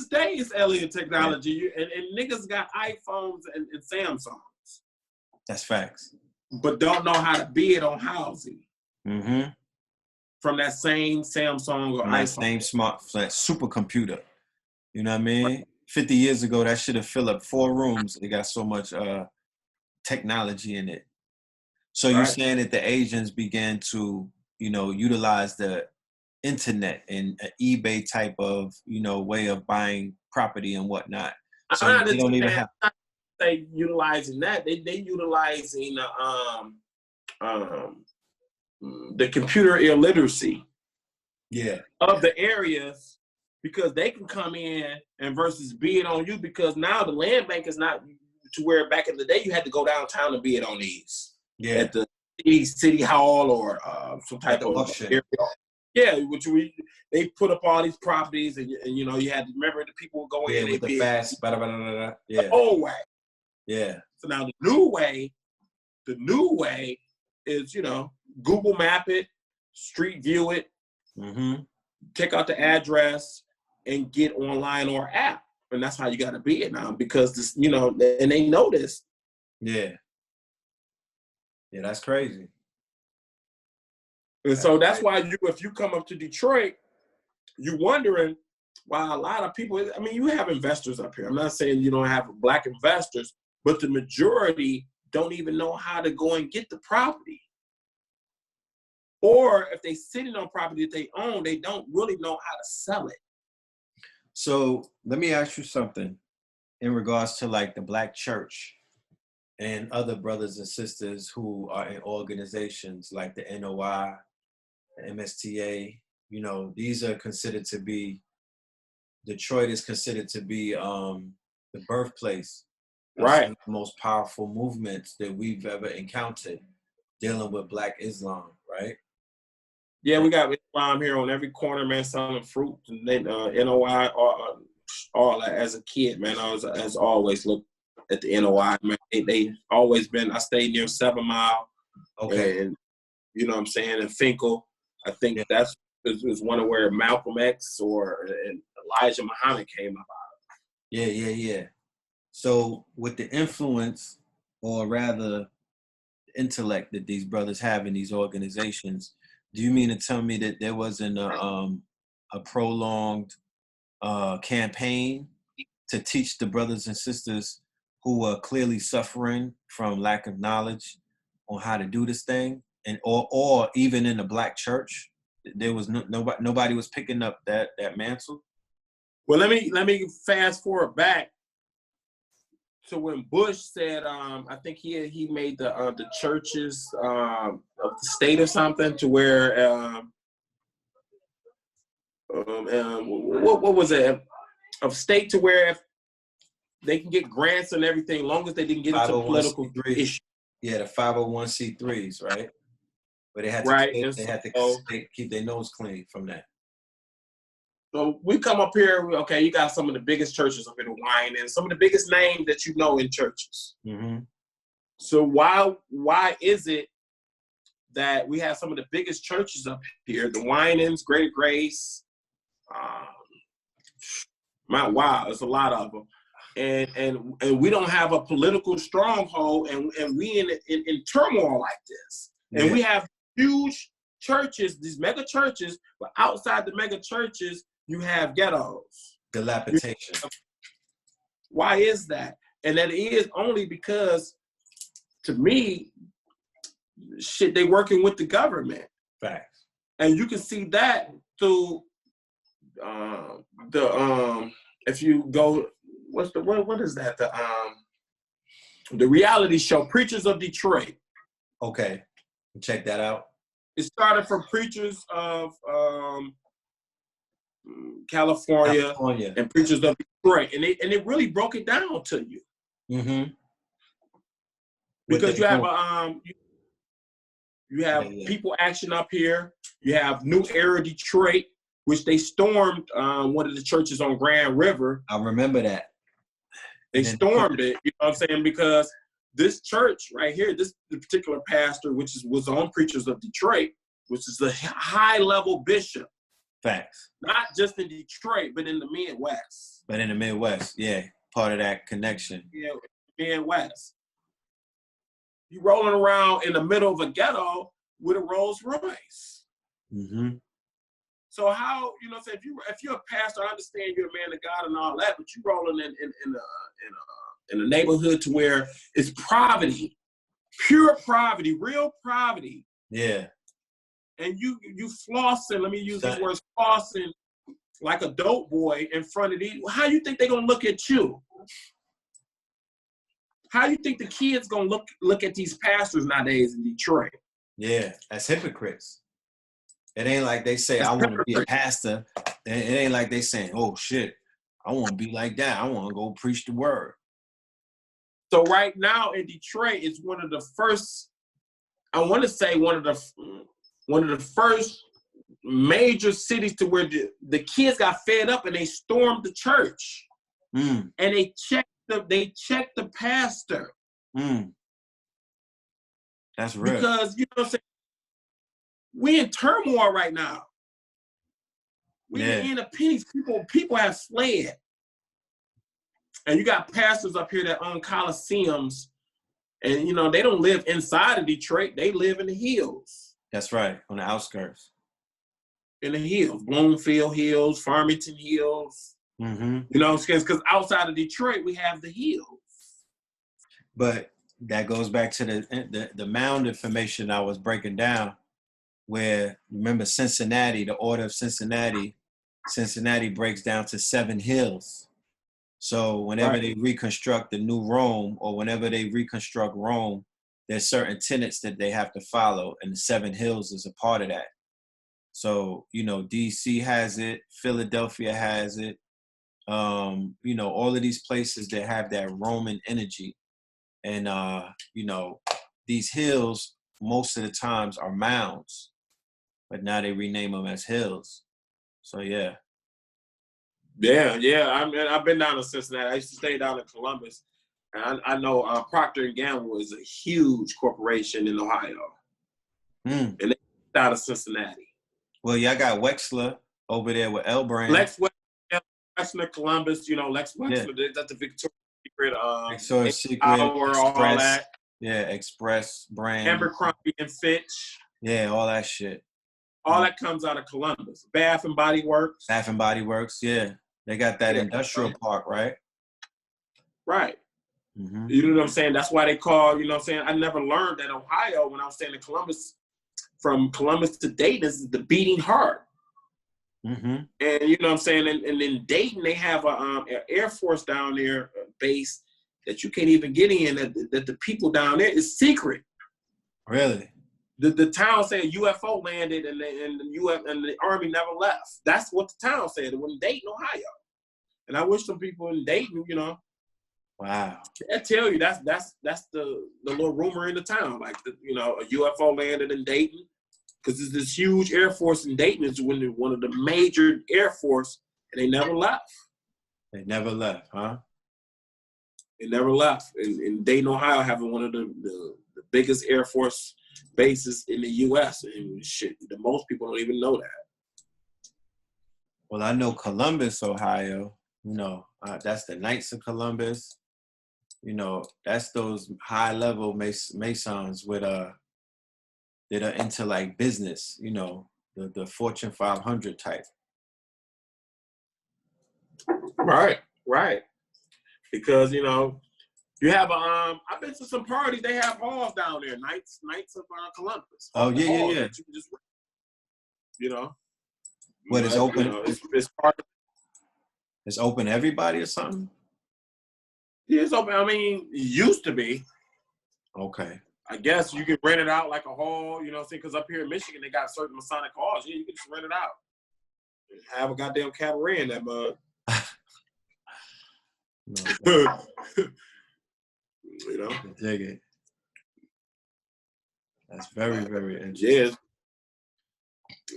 day, it's alien technology. Yeah. And niggas got iPhones and Samsungs. That's facts. But don't know how to bid on housing. Mm-hmm. From that same Samsung or iPhone. That supercomputer. You know what I mean? 50 years ago, that should have filled up 4 rooms. They got so much technology in it. So you're saying that the Asians began to, you know, utilize the internet and an eBay type of, you know, way of buying property and whatnot. So they don't even have. They utilizing that. They utilizing the computer illiteracy. Yeah. Of the areas, because they can come in and versus bid on you, because now the land bank is not to where back in the day you had to go downtown and bid on these. Yeah. At the city hall or some type of auction. Area. Yeah, they put up all these properties, and you know, you had to remember the people would go in with the fast, yeah. The old way. Yeah. So now the new way is, you know, Google Map it, Street View it, take out the address, and get online or app, and that's how you got to be it now, because this, you know, and they know this. Yeah. Yeah, that's crazy. And so that's why if you come up to Detroit, you're wondering why a lot of people, I mean, you have investors up here. I'm not saying you don't have Black investors, but the majority don't even know how to go and get the property. Or if they're sitting on property that they own, they don't really know how to sell it. So let me ask you something in regards to like the Black church and other brothers and sisters who are in organizations like the NOI, the MSTA. You know, these are considered to be, Detroit is considered to be the birthplace of some of the most powerful movements that we've ever encountered dealing with Black Islam, right? Yeah, we got Islam here on every corner, man, selling fruit. And then NOI, all that. As a kid, man, I was always looked at the NOI, man. They always been, I stayed near 7 Mile. Okay. And, you know what I'm saying, and Finkel. I think that's was one of where Malcolm X and Elijah Muhammad came about. Yeah. So with the influence, or rather intellect, that these brothers have in these organizations, Do you mean to tell me that there wasn't a prolonged campaign to teach the brothers and sisters who were clearly suffering from lack of knowledge on how to do this thing, and or even in the black church, there was nobody was picking up that mantle? Well, let me fast forward back to when Bush said, I think he made the churches of the state or something, to where what was it, of state, to where if they can get grants and everything, long as they didn't get into political issues. Yeah, the 501c3s, right? But they had to keep their nose clean from that. So we come up here, okay, you got some of the biggest churches up in the wine, and some of the biggest names that you know in churches. Mm-hmm. So why is it that we have some of the biggest churches up here, the Winans, Great Grace, Mount Wow, there's a lot of them. And we don't have a political stronghold, and we in turmoil like this. And we have huge churches, these mega churches, but outside the mega churches, you have ghettos. Dilapidation. Why is that? And that is only because, to me, they working with the government. Facts. And you can see that through if you go, what is that? The reality show, Preachers of Detroit. Okay. Check that out. It started from preachers of California and preachers of Detroit, and it really broke it down to you. Mm-hmm. Because you have People Action up here. You have New Era Detroit, which they stormed one of the churches on Grand River. I remember that. They stormed it, you know what I'm saying? Because this church right here, the particular pastor, which was on Preachers of Detroit, which is a high-level bishop. Facts. Not just in Detroit, but in the Midwest. But in the Midwest, yeah. Part of that connection. Yeah, Midwest. You rolling around in the middle of a ghetto with a Rolls Royce. Mm-hmm. So how, you know, if you're a pastor, I understand you're a man of God and all that, but you rolling in a neighborhood to where it's poverty, pure poverty, real poverty. Yeah. And you flossing, let me use these words, flossing like a dope boy in front of these. How you think they're gonna look at you? How you think the kids gonna look at these pastors nowadays in Detroit? Yeah, as hypocrites. It ain't like they say, I want to be a pastor. It ain't like they saying, oh shit, I want to be like that. I want to go preach the word. So right now in Detroit, it's one of the first, I want to say one of the first major cities to where the kids got fed up and they stormed the church. And they checked the pastor. That's real. Because, you know what I'm saying, we in turmoil right now. We're in the pennies. People have fled. And you got pastors up here that own coliseums, and you know they don't live inside of Detroit. They live in the hills. That's right, on the outskirts. In the hills, Bloomfield Hills, Farmington Hills. Mm-hmm. You know, because outside of Detroit we have the hills. But that goes back to the mound information I was breaking down, where remember Cincinnati, the order of Cincinnati breaks down to 7 hills. So whenever they reconstruct the new Rome, or whenever they reconstruct Rome, there's certain tenets that they have to follow, and the 7 hills is a part of that. So, you know, DC has it, Philadelphia has it, you know, all of these places that have that Roman energy. And, you know, these hills, most of the times are mounds, but now they rename them as hills. So, yeah. Yeah. I mean, I've been down to Cincinnati. I used to stay down in Columbus. And I know Procter & Gamble is a huge corporation in Ohio. And they out of Cincinnati. Well, y'all got Wexler over there with L Brand. Lex Wexler, Columbus, you know, Lex Wexler, that's the Victoria's Secret. Victoria's Secret, Power, Express, all that. Yeah, Express brand. Abercrombie and Fitch. Yeah, all that shit. All that comes out of Columbus. Bath and Body Works. Bath and Body Works, yeah. They got that industrial park, right? Right. Mm-hmm. You know what I'm saying? That's why they call, you know what I'm saying? I never learned that Ohio, when I was staying in Columbus, from Columbus to Dayton, is the beating heart. Mm-hmm. And you know what I'm saying? And in Dayton, they have an Air Force down there, base that you can't even get in, that the people down there is secret. Really? The town said UFO landed and the Army never left. That's what the town said. It was in Dayton, Ohio. And I wish some people in Dayton, you know. Wow. I tell you, that's the little rumor in the town. Like, you know, a UFO landed in Dayton. Because there's this huge Air Force in Dayton. It's one of the major Air Force, and they never left. They never left, huh? They never left. In Dayton, Ohio, having one of the biggest Air Force bases in the U.S. And shit, the most people don't even know that. Well, I know Columbus, Ohio. You know, that's the Knights of Columbus. You know, that's those high-level Masons with that are into like business. You know, the Fortune 500 type. Right. Because, you know, you have I've been to some parties. They have halls down there. Knights of Columbus. Oh yeah. You just, you know. What is open? You know, it's part of, it's open to everybody or something? Yeah, it's open. I mean, it used to be. Okay. I guess you can rent it out like a hall, you know what I'm saying? Because up here in Michigan, they got certain Masonic halls. Yeah, you can just rent it out. Have a goddamn cabaret in that mug. No, you know? I dig it. That's very, very interesting.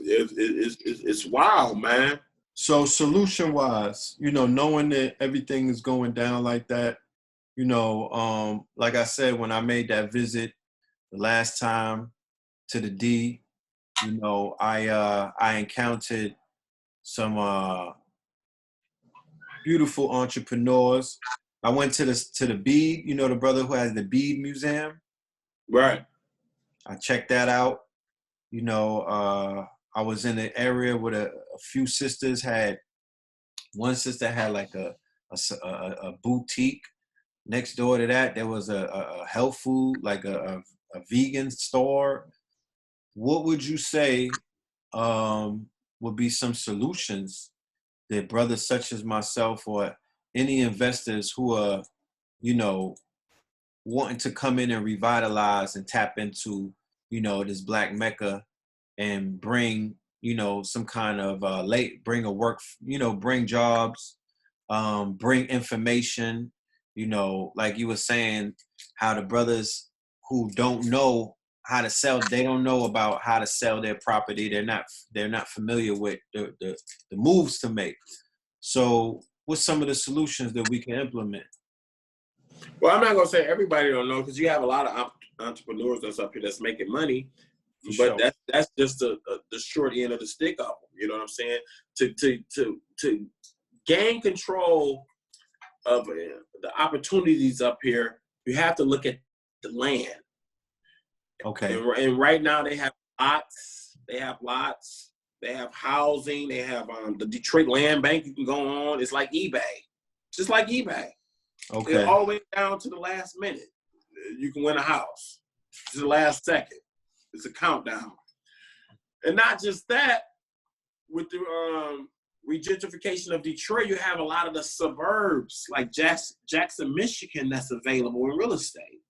Yeah, it's wild, man. So solution-wise, you know, knowing that everything is going down like that, you know, like I said, when I made that visit the last time to the D, you know, I encountered some beautiful entrepreneurs. I went to the bead, you know, the brother who has the bead museum. Right. I checked that out. You know, I was in an area where a few sisters had. One sister had like a boutique. Next door to that, there was a health food, like a vegan store. What would you say would be some solutions that brothers such as myself or any investors who are, you know, wanting to come in and revitalize and tap into, you know, this Black Mecca and bring, you know, some kind of bring a work, you know, bring jobs, bring information, you know, like you were saying, how the brothers who don't know how to sell, they don't know about how to sell their property. They're not familiar with the moves to make. So what's some of the solutions that we can implement? Well, I'm not gonna say everybody don't know, because you have a lot of entrepreneurs that's up here that's making money, but that's just the short end of the stick of them. You know what I'm saying? To gain control of the opportunities up here, you have to look at the land. Okay. And right now they have lots. They have housing. They have the Detroit Land Bank. You can go on. It's like eBay, just like eBay. Okay. It's all the way down to the last minute. You can win a house. To the last second. It's a countdown. And not just that, with the regentrification of Detroit, you have a lot of the suburbs like Jackson, Michigan, that's available in real estate.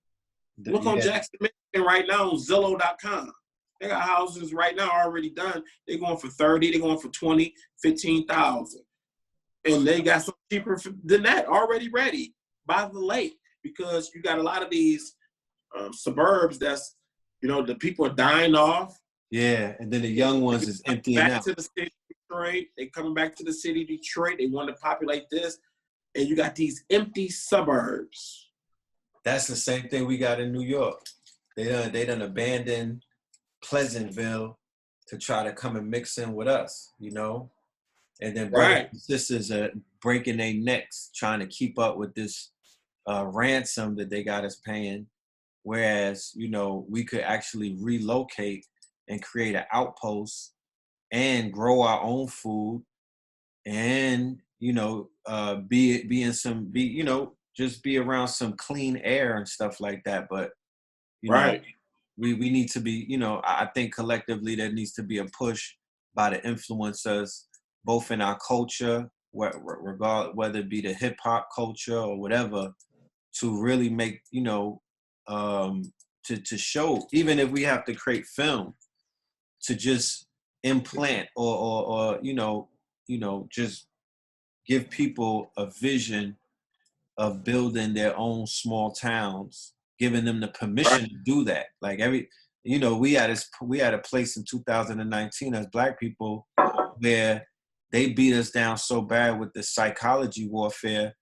Look on Jackson, Michigan right now on Zillow.com. They got houses right now already done. They're going for 30, they're going for 20, 15,000. And they got some cheaper than that already ready by the lake, because you got a lot of these suburbs that's, you know, the people are dying off. Yeah, and then the young ones is emptying out. Back to the city of Detroit. They coming back to the city of Detroit. They want to populate this. And you got these empty suburbs. That's the same thing we got in New York. They done abandoned Pleasantville to try to come and mix in with us, you know? And then brothers and sisters are breaking their necks trying to keep up with this ransom that they got us paying. Whereas, you know, we could actually relocate and create an outpost and grow our own food, and just be around some clean air and stuff like that. But right. we need to be, I think collectively there needs to be a push by the influencers, both in our culture, whether it be the hip hop culture or whatever, to really make, to show, even if we have to create film, to just implant or just give people a vision of building their own small towns, giving them the permission to do that. Like we had a place in 2019 as Black people where they beat us down so bad with the psychology warfare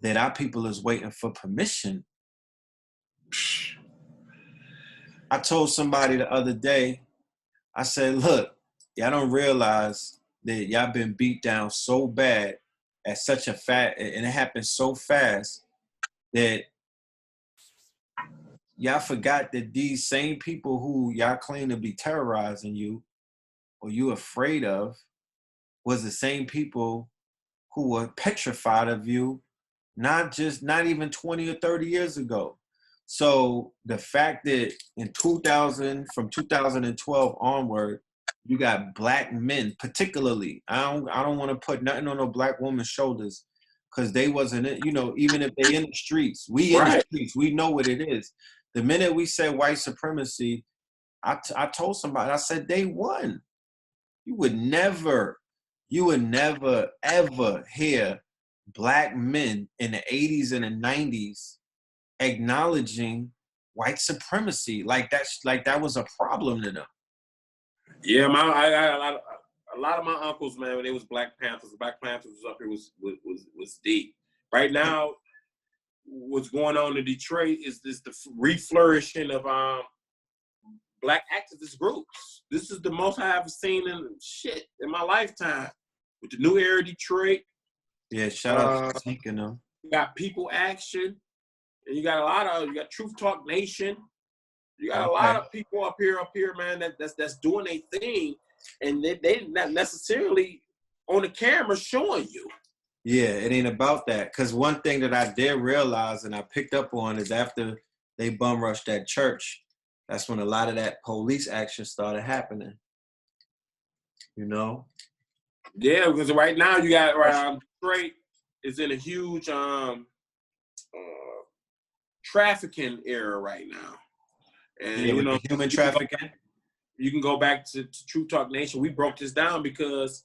that our people is waiting for permission. I told somebody the other day, I said, look, y'all don't realize that y'all been beat down so bad at such a and it happened so fast that y'all forgot that these same people who y'all claim to be terrorizing you or you afraid of was the same people who were petrified of you not even 20 or 30 years ago. So the fact that from 2012 onward, you got Black men, particularly. I don't want to put nothing on no Black woman's shoulders, because they wasn't, even if they in the streets, in the streets, we know what it is. The minute we said white supremacy, I told somebody, I said, they won. You would never ever hear Black men in the 80s and the 90s acknowledging white supremacy like that was a problem to them. Yeah, I got a lot of my uncles, man, when they was Black Panthers was up here was deep. Right now, what's going on in Detroit is the reflourishing of Black activist groups. This is the most I have seen in my lifetime with the New Era Detroit. Yeah, shout out to Seeking them. You got People Action, and you got you got Truth Talk Nation. You got a lot of people up here, man, that's doing their thing, and they not necessarily on the camera showing you. Yeah, it ain't about that. Because one thing that I did realize and I picked up on is after they bum rushed that church, that's when a lot of that police action started happening. Yeah, because right now you got Detroit is in a huge trafficking era right now. And the human trafficking. You can go back to Truth Talk Nation. We broke this down because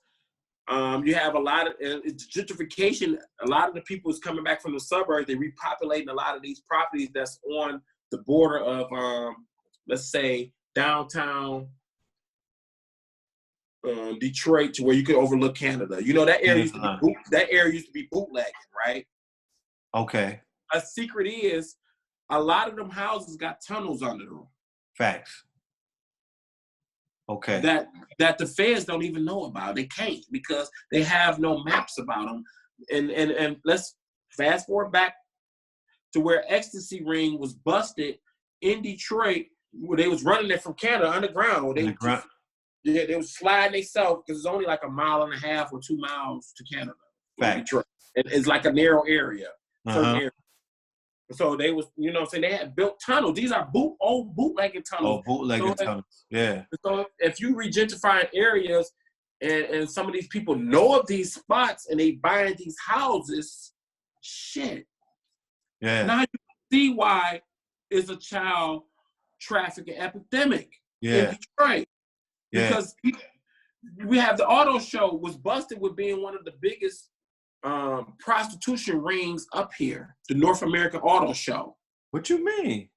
you have a lot of gentrification. A lot of the people is coming back from the suburbs. They're repopulating a lot of these properties that's on the border of, let's say, downtown Detroit, to where you could overlook Canada. That area used to be bootlegging, right? Okay. A secret is a lot of them houses got tunnels under them. Facts. Okay. That the feds don't even know about. They can't, because they have no maps about them. And let's fast forward back to where Ecstasy Ring was busted in Detroit, where they was running it from Canada underground. They was sliding themselves, because it's only like 1.5 miles or 2 miles to Canada. Detroit. It's like a narrow area. Area. So they was, they had built tunnels. These are old bootlegging tunnels. Oh, bootlegging tunnels. Yeah. So if you regentrifying areas and some of these people know of these spots and they buying these houses, shit. Yeah. Now you see why it's a child trafficking epidemic in Detroit. Yeah. Because we have the auto show was busted with being one of the biggest prostitution rings up here, the North American Auto Show. What you mean?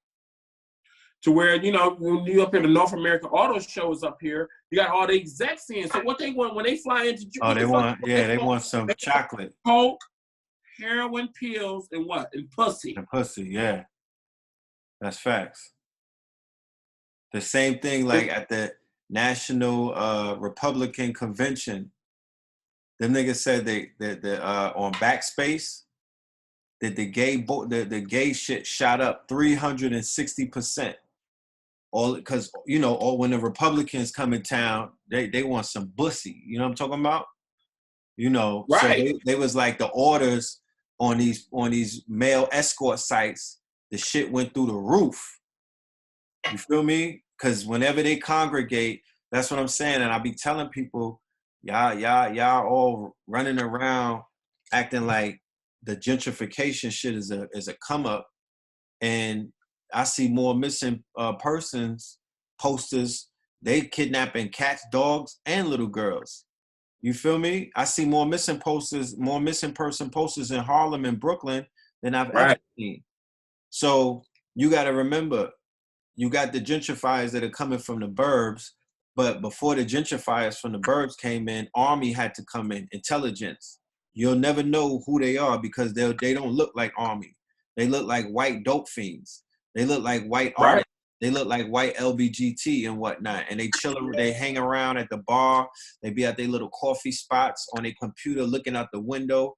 To where, when you up here, the North American Auto Show is up here, you got all the execs in. So what they want when they fly into... they want some chocolate. Coke, heroin, pills, and what? And pussy. And pussy, yeah. That's facts. The same thing like at the National Republican Convention. Them niggas said they on Backspace that the gay shit shot up 360%. all because or when the Republicans come in town, they want some bussy. You know what I'm talking about? So Right. they was like the orders on these male escort sites. The shit went through the roof. You feel me? Because whenever they congregate, that's what I'm saying. And I be telling people, y'all all running around acting like the gentrification shit is a come up. And I see more missing persons posters. They kidnapping cats, dogs, and little girls. You feel me? I see more missing person posters in Harlem and Brooklyn than I've ever seen. So you got to remember, you got the gentrifiers that are coming from the burbs, but before the gentrifiers from the burbs came in, Army had to come in, intelligence. You'll never know who they are because they don't look like Army. They look like white dope fiends. They look like white artists. They look like white LBGT and whatnot. And they hang around at the bar. They be at their little coffee spots on their computer looking out the window.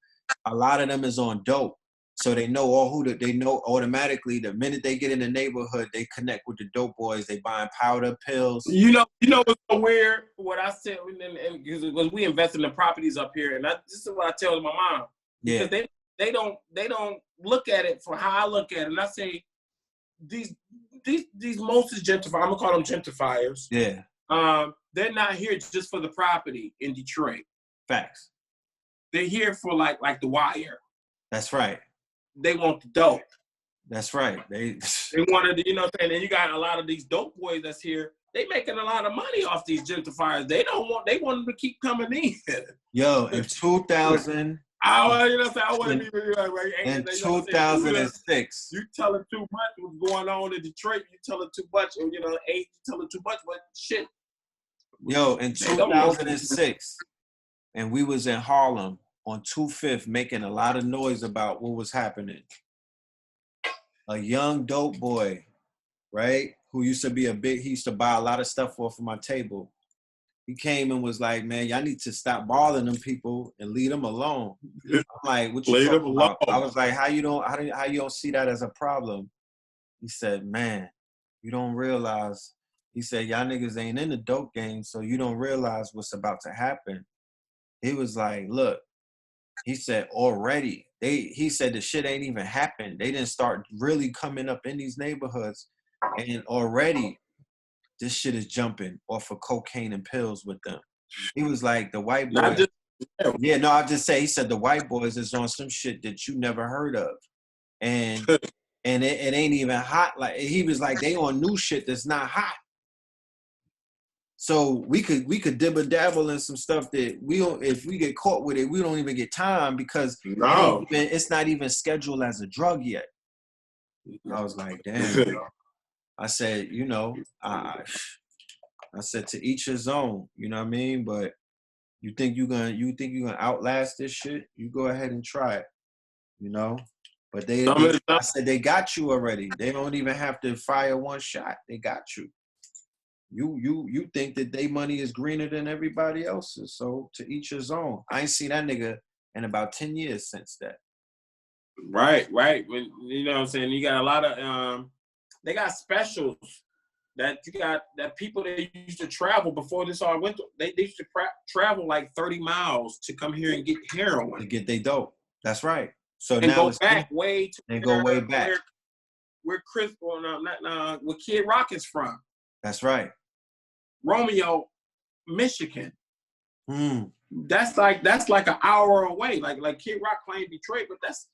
A lot of them is on dope. So they know they know automatically the minute they get in the neighborhood, they connect with the dope boys. They buying powder, pills. You know what's so weird? What I said, and because we invest in the properties up here, and this is what I tell my mom. Because they don't look at it for how I look at it. And I say these most is gentrifiers. I'm gonna call them gentrifiers. Yeah. They're not here just for the property in Detroit. Facts. They're here for like The Wire. That's right. They want the dope. That's right. They wanted to, what I'm saying? And you got a lot of these dope boys that's here. They making a lot of money off these gentrifiers. They want them to keep coming in. Yo, in 2000. I wasn't even right. In 2006. You telling too much what's going on in Detroit. You telling too much, or you telling too much, but shit. Yo, in 2006, and we was in Harlem on 25th making a lot of noise about what was happening. A young dope boy, right, who used to be he used to buy a lot of stuff off of my table. He came and was like, man, y'all need to stop bothering them people and leave them alone. I'm like, what you talking about? I was like, how you don't see that as a problem? He said, man, you don't realize. He said, y'all niggas ain't in the dope game, so you don't realize what's about to happen. He was like, look, he said, already. He said the shit ain't even happened. They didn't start really coming up in these neighborhoods. And already this shit is jumping off of cocaine and pills with them. He was like, the white boys. I'll just say, he said the white boys is on some shit that you never heard of. And it ain't even hot. Like he was like, they on new shit that's not hot. So we could dibble dabble in some stuff that we don't. If we get caught with it, we don't even get time because it's not even scheduled as a drug yet. I was like, damn. I said, I said to each his own. You know what I mean? But you think you're gonna outlast this shit? You go ahead and try it. But I said they got you already. They don't even have to fire one shot. They got you. You think that they money is greener than everybody else's. So to each his own. I ain't seen that nigga in about 10 years since that. Right. When, you know what I'm saying? You got a lot of they got specials that people that used to travel before this all went through. They used to travel like 30 miles to come here and get heroin. To get they dope. That's right. So and now go back way to go way back. Where Chris where Kid Rock is from. That's right. Romeo, Michigan. That's like an hour away. Like Kid Rock claimed Detroit, but that's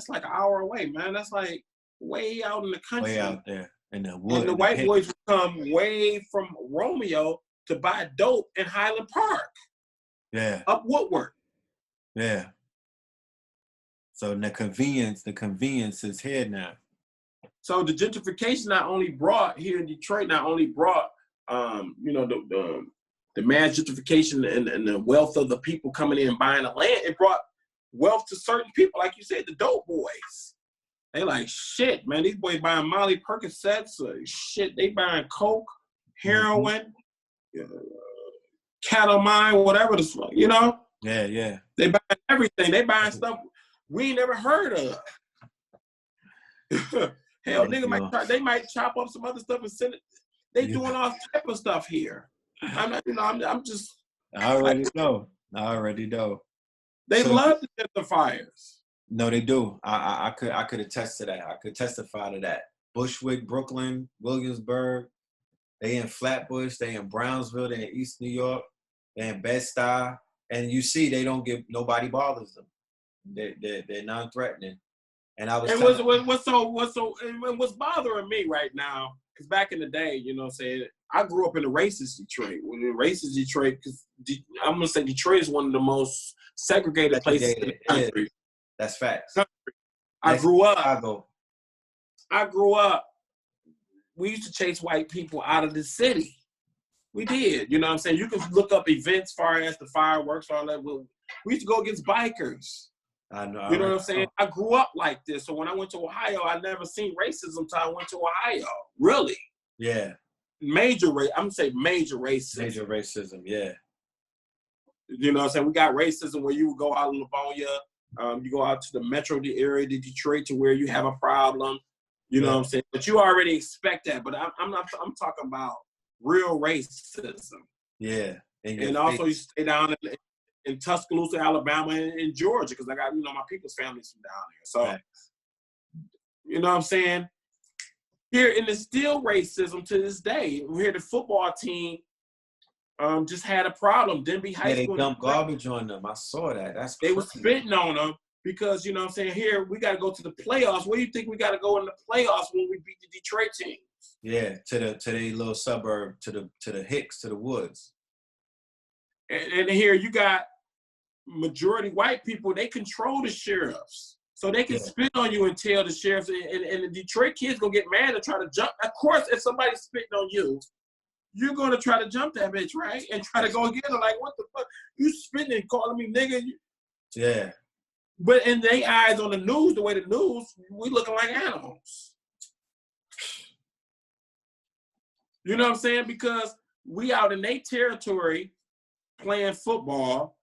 like an hour away, man. That's like way out in the country. Way out there in the woods. And the white boys would come way from Romeo to buy dope in Highland Park. Yeah. Up Woodward. Yeah. So the convenience is here now. So the gentrification not only brought here in Detroit, the mass gentrification and the wealth of the people coming in and buying the land, it brought wealth to certain people. Like you said, the dope boys. They like, shit, man, these boys buying Molly Percocets, shit, they buying coke, heroin, cattle mine, whatever the fuck, Yeah. They buying everything. They buying stuff we ain't never heard of. Hell, nigga they might chop up some other stuff and send it. They doing all type of stuff here. I'm not, I'm just. I already know. They love the gentrifiers. No, they do. I could attest to that. I could testify to that. Bushwick, Brooklyn, Williamsburg. They in Flatbush. They in Brownsville. They in East New York. They in Bed-Stuy. And you see, they don't get nobody bothers them. They're non-threatening. And I was. And what's bothering me right now? Because back in the day, you know what I'm saying, I grew up in a racist Detroit. When in racist Detroit, because I'm gonna say Detroit is one of the most segregated places in the country. Yeah. That's facts. I grew up. We used to chase white people out of the city. We did. You know what I'm saying? You can look up events far as the fireworks, all that. We used to go against bikers. I know. You know what I'm saying? I grew up like this. So when I went to Ohio, I never seen racism until I went to Ohio. Really? Yeah. I'm gonna say major racism. Major racism, yeah. You know what I'm saying? We got racism where you would go out in Livonia, you go out to the metro area of Detroit to where you have a problem. You know what I'm saying? But you already expect that. But I'm talking about real racism. Yeah. And also you stay down in Tuscaloosa, Alabama, and Georgia, because I got, my people's families from down there. So, you know what I'm saying? Here, and it's still racism to this day. We're here, the football team just had a problem. Denby High School. They dumped garbage on them. I saw that. They were spitting on them because, you know what I'm saying, here, we got to go to the playoffs. Where do you think we got to go in the playoffs when we beat the Detroit team? Yeah, to the little suburb, to the Hicks, to the Woods. And here you got majority white people. They control the sheriffs, so they can spit on you and tell the sheriffs. And the Detroit kids gonna get mad and try to jump. Of course, if somebody's spitting on you, you're gonna try to jump that bitch, right? And try to go get her. Like, what the fuck? You spitting and calling me nigga? Yeah. But in their eyes on the news, the way the news, we looking like animals. You know what I'm saying? Because we out in their territory playing football,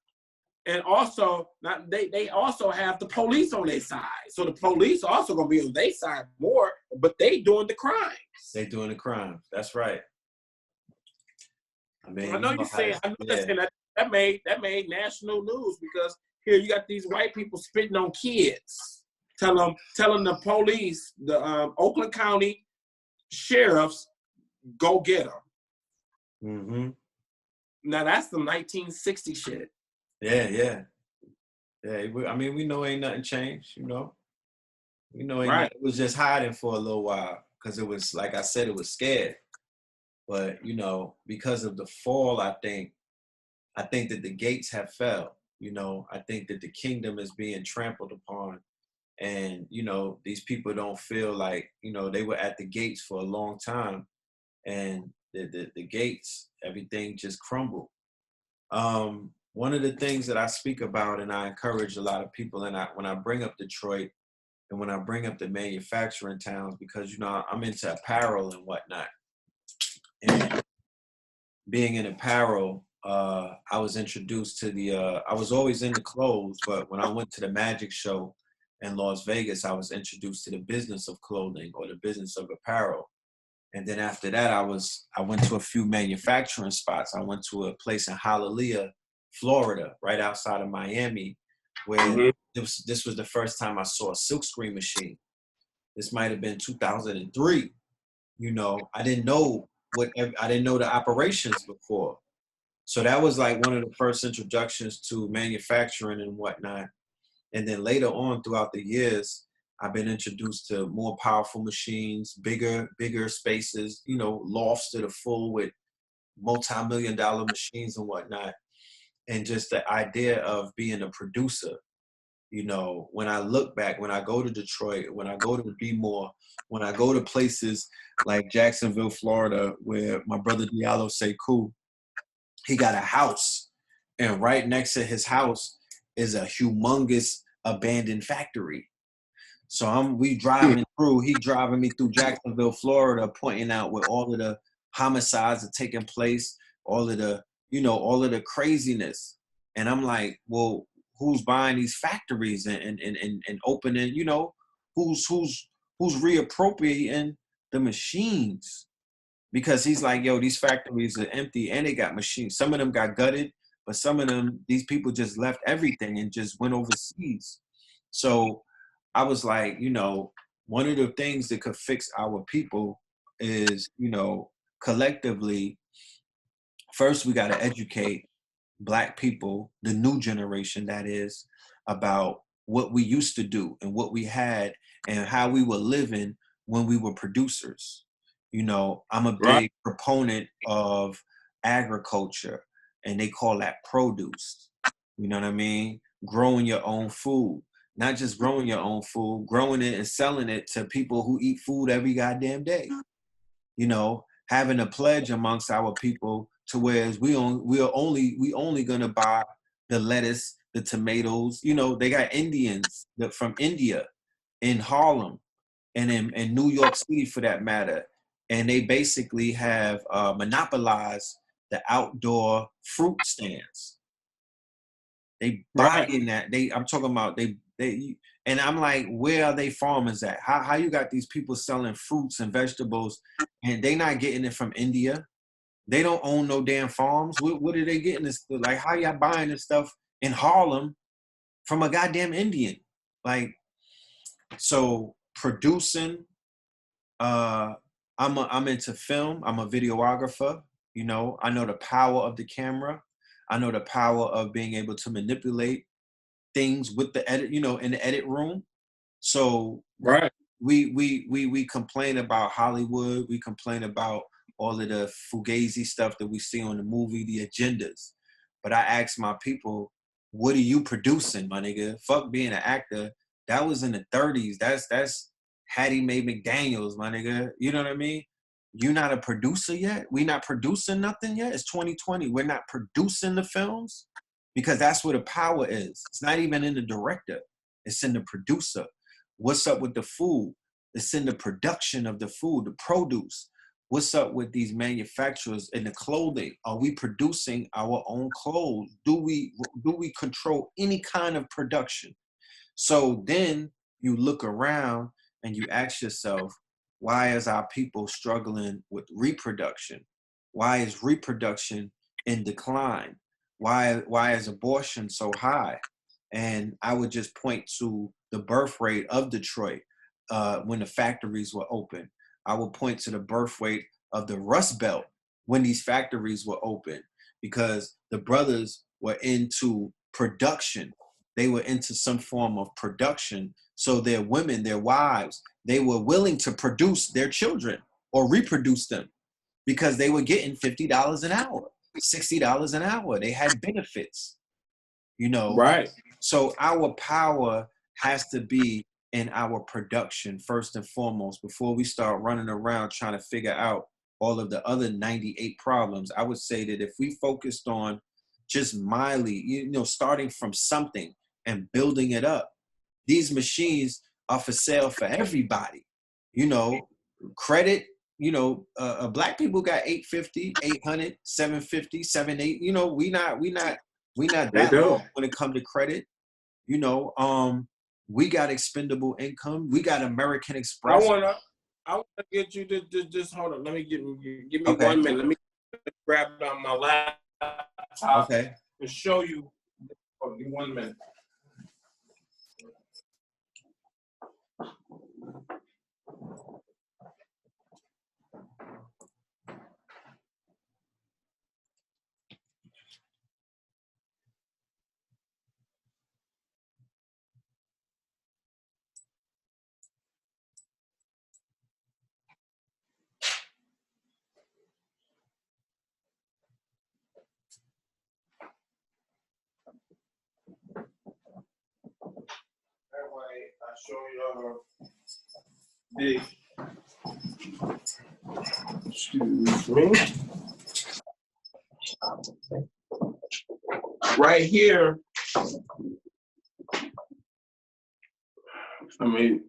and also they also have the police on their side. So the police also gonna be on their side more, but they doing the crimes. They doing the crimes. That's right. I mean, I know you're saying. I know that made national news because here you got these white people spitting on kids, telling the police, the Oakland County sheriffs, go get them. Mm-hmm. Now that's some 1960 shit. Yeah. I mean, we know ain't nothing changed, We know ain't nothing. It was just hiding for a little while because it was, like I said, it was scared. But, because of the fall, I think that the gates have fell. I think that the kingdom is being trampled upon. And, these people don't feel like, they were at the gates for a long time. And the gates, everything just crumbled. One of the things that I speak about and I encourage a lot of people, and when I bring up Detroit and when I bring up the manufacturing towns, because, I'm into apparel and whatnot. And being in apparel, I was introduced to I was always into clothes, but when I went to the Magic Show in Las Vegas, I was introduced to the business of clothing or the business of apparel. And then after that, I went to a few manufacturing spots. I went to a place in Hialeah, Florida, right outside of Miami, where this was the first time I saw a silkscreen machine. This might have been 2003. I didn't know the operations before. So that was like one of the first introductions to manufacturing and whatnot. And then later on throughout the years, I've been introduced to more powerful machines, bigger spaces, lofts to the full with multi-million-dollar machines and whatnot. And just the idea of being a producer, when I look back, when I go to Detroit, when I go to B-More, when I go to places like Jacksonville, Florida, where my brother Diallo Sekou, he got a house, and right next to his house is a humongous abandoned factory. So he driving me through Jacksonville, Florida, pointing out where all of the homicides are taking place, all of the craziness. And I'm like, well, who's buying these factories and opening, who's reappropriating the machines? because he's like, yo, these factories are empty and they got machines. Some of them got gutted, but some of them, these people just left everything and just went overseas. So I was like, you know, one of the things that could fix our people is, you know, collectively, first we got to educate Black people, the new generation that is, about what we used to do and what we had and how we were living when we were producers. You know, I'm a big proponent of agriculture, and they call that produce. You know what I mean? Growing your own food. Not just growing your own food, growing it and selling it to people who eat food every goddamn day. You know, having a pledge amongst our people to whereas we only gonna buy the lettuce, the tomatoes. You know, they got Indians from India in Harlem and in New York City for that matter, and they basically have monopolized the outdoor fruit stands. They buying that. I'm talking about they and I'm like, where are they farmers at? How you got these people selling fruits and vegetables and they not getting it from India? They don't own no damn farms. What are they getting this? Like, how y'all buying this stuff in Harlem from a goddamn Indian? Like, so producing, I'm into film. I'm a videographer. You know, I know the power of the camera. I know the power of being able to manipulate things with the edit, you know, in the edit room. So we complain about Hollywood. We complain about all of the fugazi stuff that we see on the movie, the agendas. But I ask my people, what are you producing, my nigga? Fuck being an actor. That was in the 30s. That's Hattie Mae McDaniels, my nigga. You know what I mean? You not a producer yet? We not producing nothing yet? It's 2020. We're not producing the films? Because that's where the power is. It's not even in the director. It's in the producer. What's up with the food? It's in the production of the food, the produce. What's up with these manufacturers and the clothing? Are we producing our own clothes? Do we control any kind of production? So then you look around and you ask yourself, why is our people struggling with reproduction? Why is reproduction in decline? Why is abortion so high? And I would just point to the birth rate of Detroit when the factories were open. I would point to the birth rate of the Rust Belt when these factories were open, because the brothers were into production. They were into some form of production. So their women, their wives, they were willing to produce their children or reproduce them because they were getting $50 an hour, $60 an hour. They had benefits, you know? Right. So our power has to be in our production first and foremost before we start running around trying to figure out all of the other 98 problems. I would say that if we focused on just mildly, you know, starting from something and building it up, these machines are for sale for everybody. You know, credit, you know, Black people got 850, 800, 750, 78. You know, we not that low when it comes to credit. You know, we got expendable income. We got American Express. I wanna get you to just hold on. Let me give me 1 minute. Let me grab it on my laptop to show you. Hold on, give me 1 minute. That way, I show you excuse me. Right here, I mean,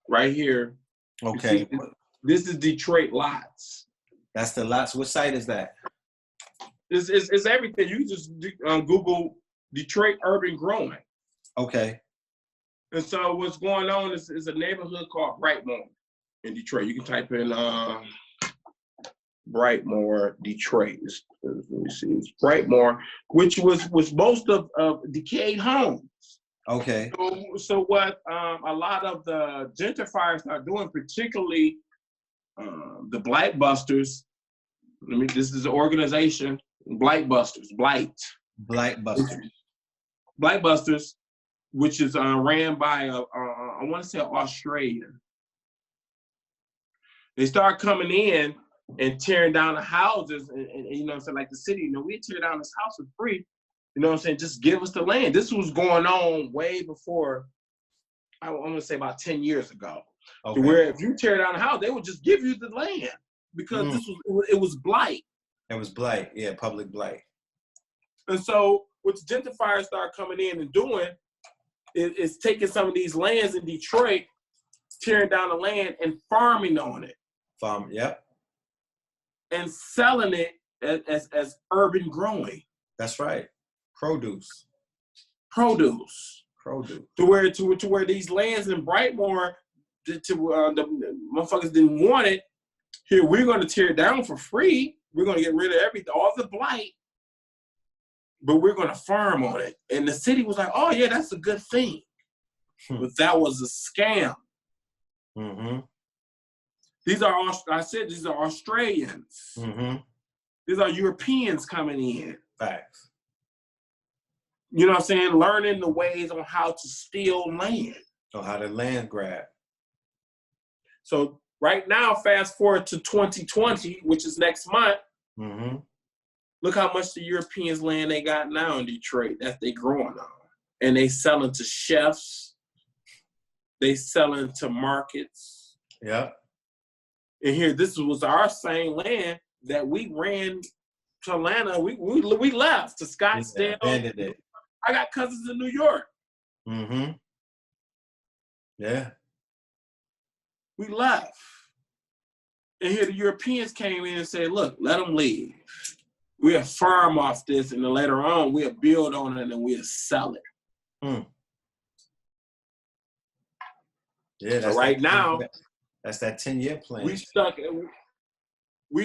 right here. Okay. This is Detroit lots. That's the lots. What site is that? It's everything. You just Google Detroit urban growing. Okay. And so what's going on is a neighborhood called Brightmore in Detroit. You can type in Brightmoor, Detroit. Let me see. It's Brightmoor, which was most of decayed homes. Okay. So what a lot of the gentrifiers are doing, particularly the Blightbusters. This is an organization, Blightbusters, Blightbusters, which is ran by I want to say an Australian. They start coming in and tearing down the houses, and you know what I'm saying, like the city, you know, we tear down this house for free. You know what I'm saying? Just give us the land. This was going on way before, I'm going to say about 10 years ago. Okay. To where if you tear down a house, they would just give you the land because it was blight. It was blight, yeah, public blight. And so what the gentrifiers start coming in and doing is taking some of these lands in Detroit, tearing down the land and farming on it. Yep. And selling it as urban growing. That's right. Produce. To where these lands in Brightmoor, the motherfuckers didn't want it. Here, we're going to tear it down for free. We're going to get rid of everything, all the blight, but we're going to farm on it. And the city was like, oh, yeah, that's a good thing. But that was a scam. Mm-hmm. These are Australians. Mm-hmm. These are Europeans coming in. Facts. You know what I'm saying? Learning the ways on how to steal land. So how to land grab. So right now, fast forward to 2020, which is next month. Mm-hmm. Look how much the Europeans land they got now in Detroit that they growing on. And they selling to chefs. They selling to markets. Yeah. And here, this was our same land that we ran to Atlanta. We left to Scottsdale. Abandoned it. I got cousins in New York. Mm-hmm. Yeah. We left. And here the Europeans came in and said, look, let them leave. We'll farm off this, and then later on, we'll build on it, and we'll sell it. Mm. Yeah, so right now, that's that 10-year plan. We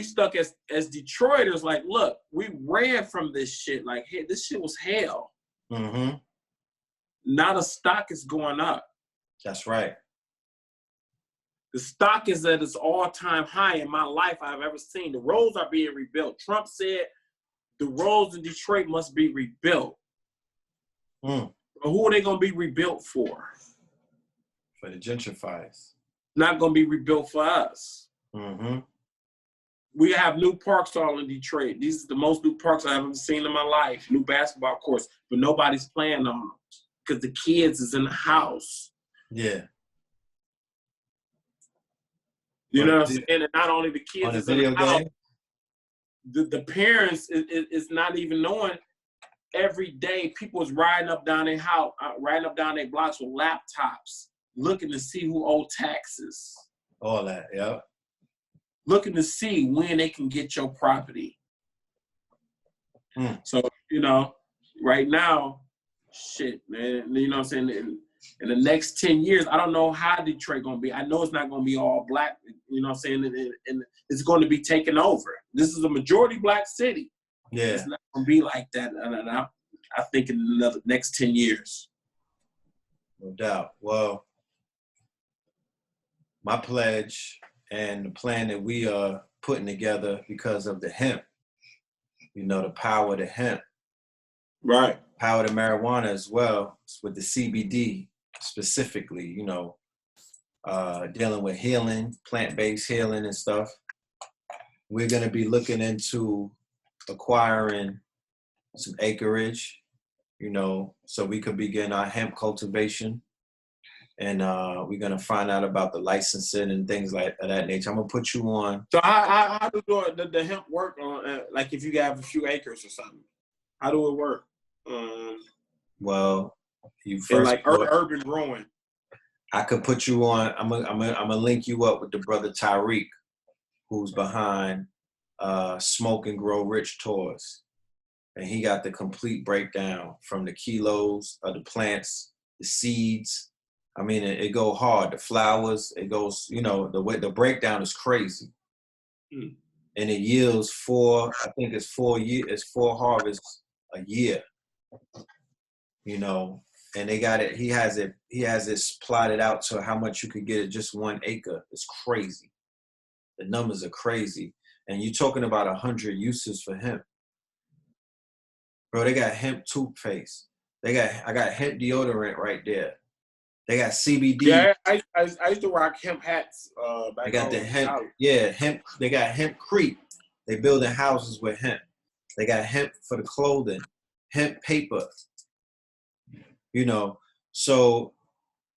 stuck as Detroiters, like, look, we ran from this shit. Like, hey, this shit was hell. Mm-hmm. Now the stock is going up. That's right. The stock is at its all-time high in my life I've ever seen. The roads are being rebuilt. Trump said the roads in Detroit must be rebuilt. Mm. But who are they going to be rebuilt for? For the gentrifiers. Not going to be rebuilt for us. Mm-hmm. We have new parks all in Detroit. These are the most new parks I've ever seen in my life. New basketball courts, but nobody's playing on them because the kids is in the house. Yeah. You know what I'm saying? And not only the kids is in the house, the parents is not even knowing. Every day, people is riding up down their house, riding up down their blocks with laptops, looking to see who owed taxes. All that, yeah. Looking to see when they can get your property. Mm. So, you know, right now, shit, man, you know what I'm saying? In the next 10 years, I don't know how Detroit going to be. I know it's not going to be all black, you know what I'm saying? And it's going to be taken over. This is a majority black city. Yeah. It's not going to be like that. And I think in the next 10 years. No doubt. Well, my pledge and the plan that we are putting together because of the hemp, you know, the power of the hemp. Right. Power of the marijuana as well, with the CBD specifically, you know, dealing with healing, plant-based healing and stuff. We're going to be looking into acquiring some acreage, you know, so we could begin our hemp cultivation. And we're going to find out about the licensing and things like that nature. I'm going to put you on. So how do the hemp work on, like if you have a few acres or something? How do it work? Well, you first like urban growing. I could put you on. I'm gonna link you up with the brother Tyreek, who's behind Smoke and Grow Rich Tours, and he got the complete breakdown from the kilos of the plants, the seeds. I mean, it go hard. The flowers, it goes. You know, the breakdown is crazy. Mm. and it yields 4 harvests a year. You know, and they got it. He has this plotted out to how much you could get at just 1 acre. It's crazy. The numbers are crazy. And you're talking about 100 uses for hemp. Bro, they got hemp toothpaste. I got hemp deodorant right there. They got CBD. Yeah, I used to rock hemp hats back They got home. the hemp. Yeah, hemp. They got hempcrete. They building houses with hemp. They got hemp for the clothing. Hemp paper. You know, so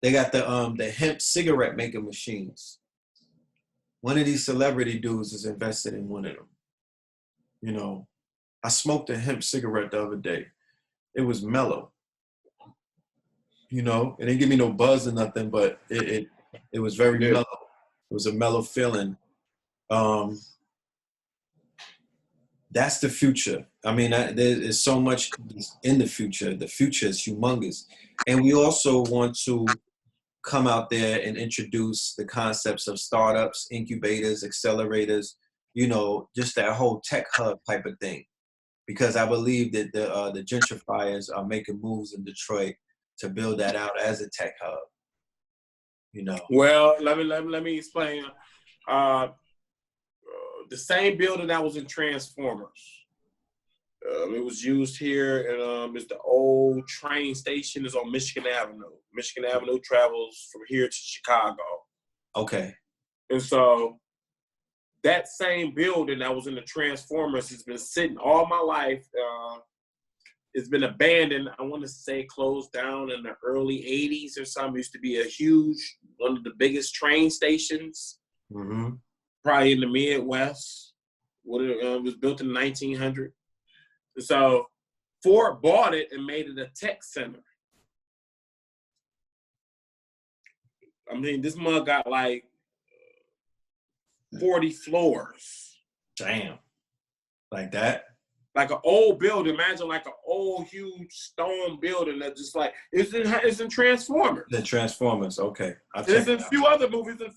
they got the hemp cigarette making machines. One of these celebrity dudes is invested in one of them. You know, I smoked a hemp cigarette the other day. It was mellow. You know, it didn't give me no buzz or nothing, but it was very mellow. It was a mellow feeling. That's the future. I mean, there is so much in the future. The future is humongous. And we also want to come out there and introduce the concepts of startups, incubators, accelerators, you know, just that whole tech hub type of thing. Because I believe that the gentrifiers are making moves in Detroit to build that out as a tech hub. You know. Well, let me explain. The same building that was in Transformers. It was used here, and it's the old train station. Is on Michigan Avenue. Michigan Avenue travels from here to Chicago. Okay. And so that same building that was in the Transformers has been sitting all my life. It's been abandoned. I want to say closed down in the early 80s or something. It used to be one of the biggest train stations, probably in the Midwest. It was built in 1900. So Ford bought it and made it a tech center. I mean, this mug got like 40 floors. Damn. Like that? Like an old building. Imagine like an old, huge stone building that just like, it's in Transformers. The Transformers, okay. There's a few other movies. I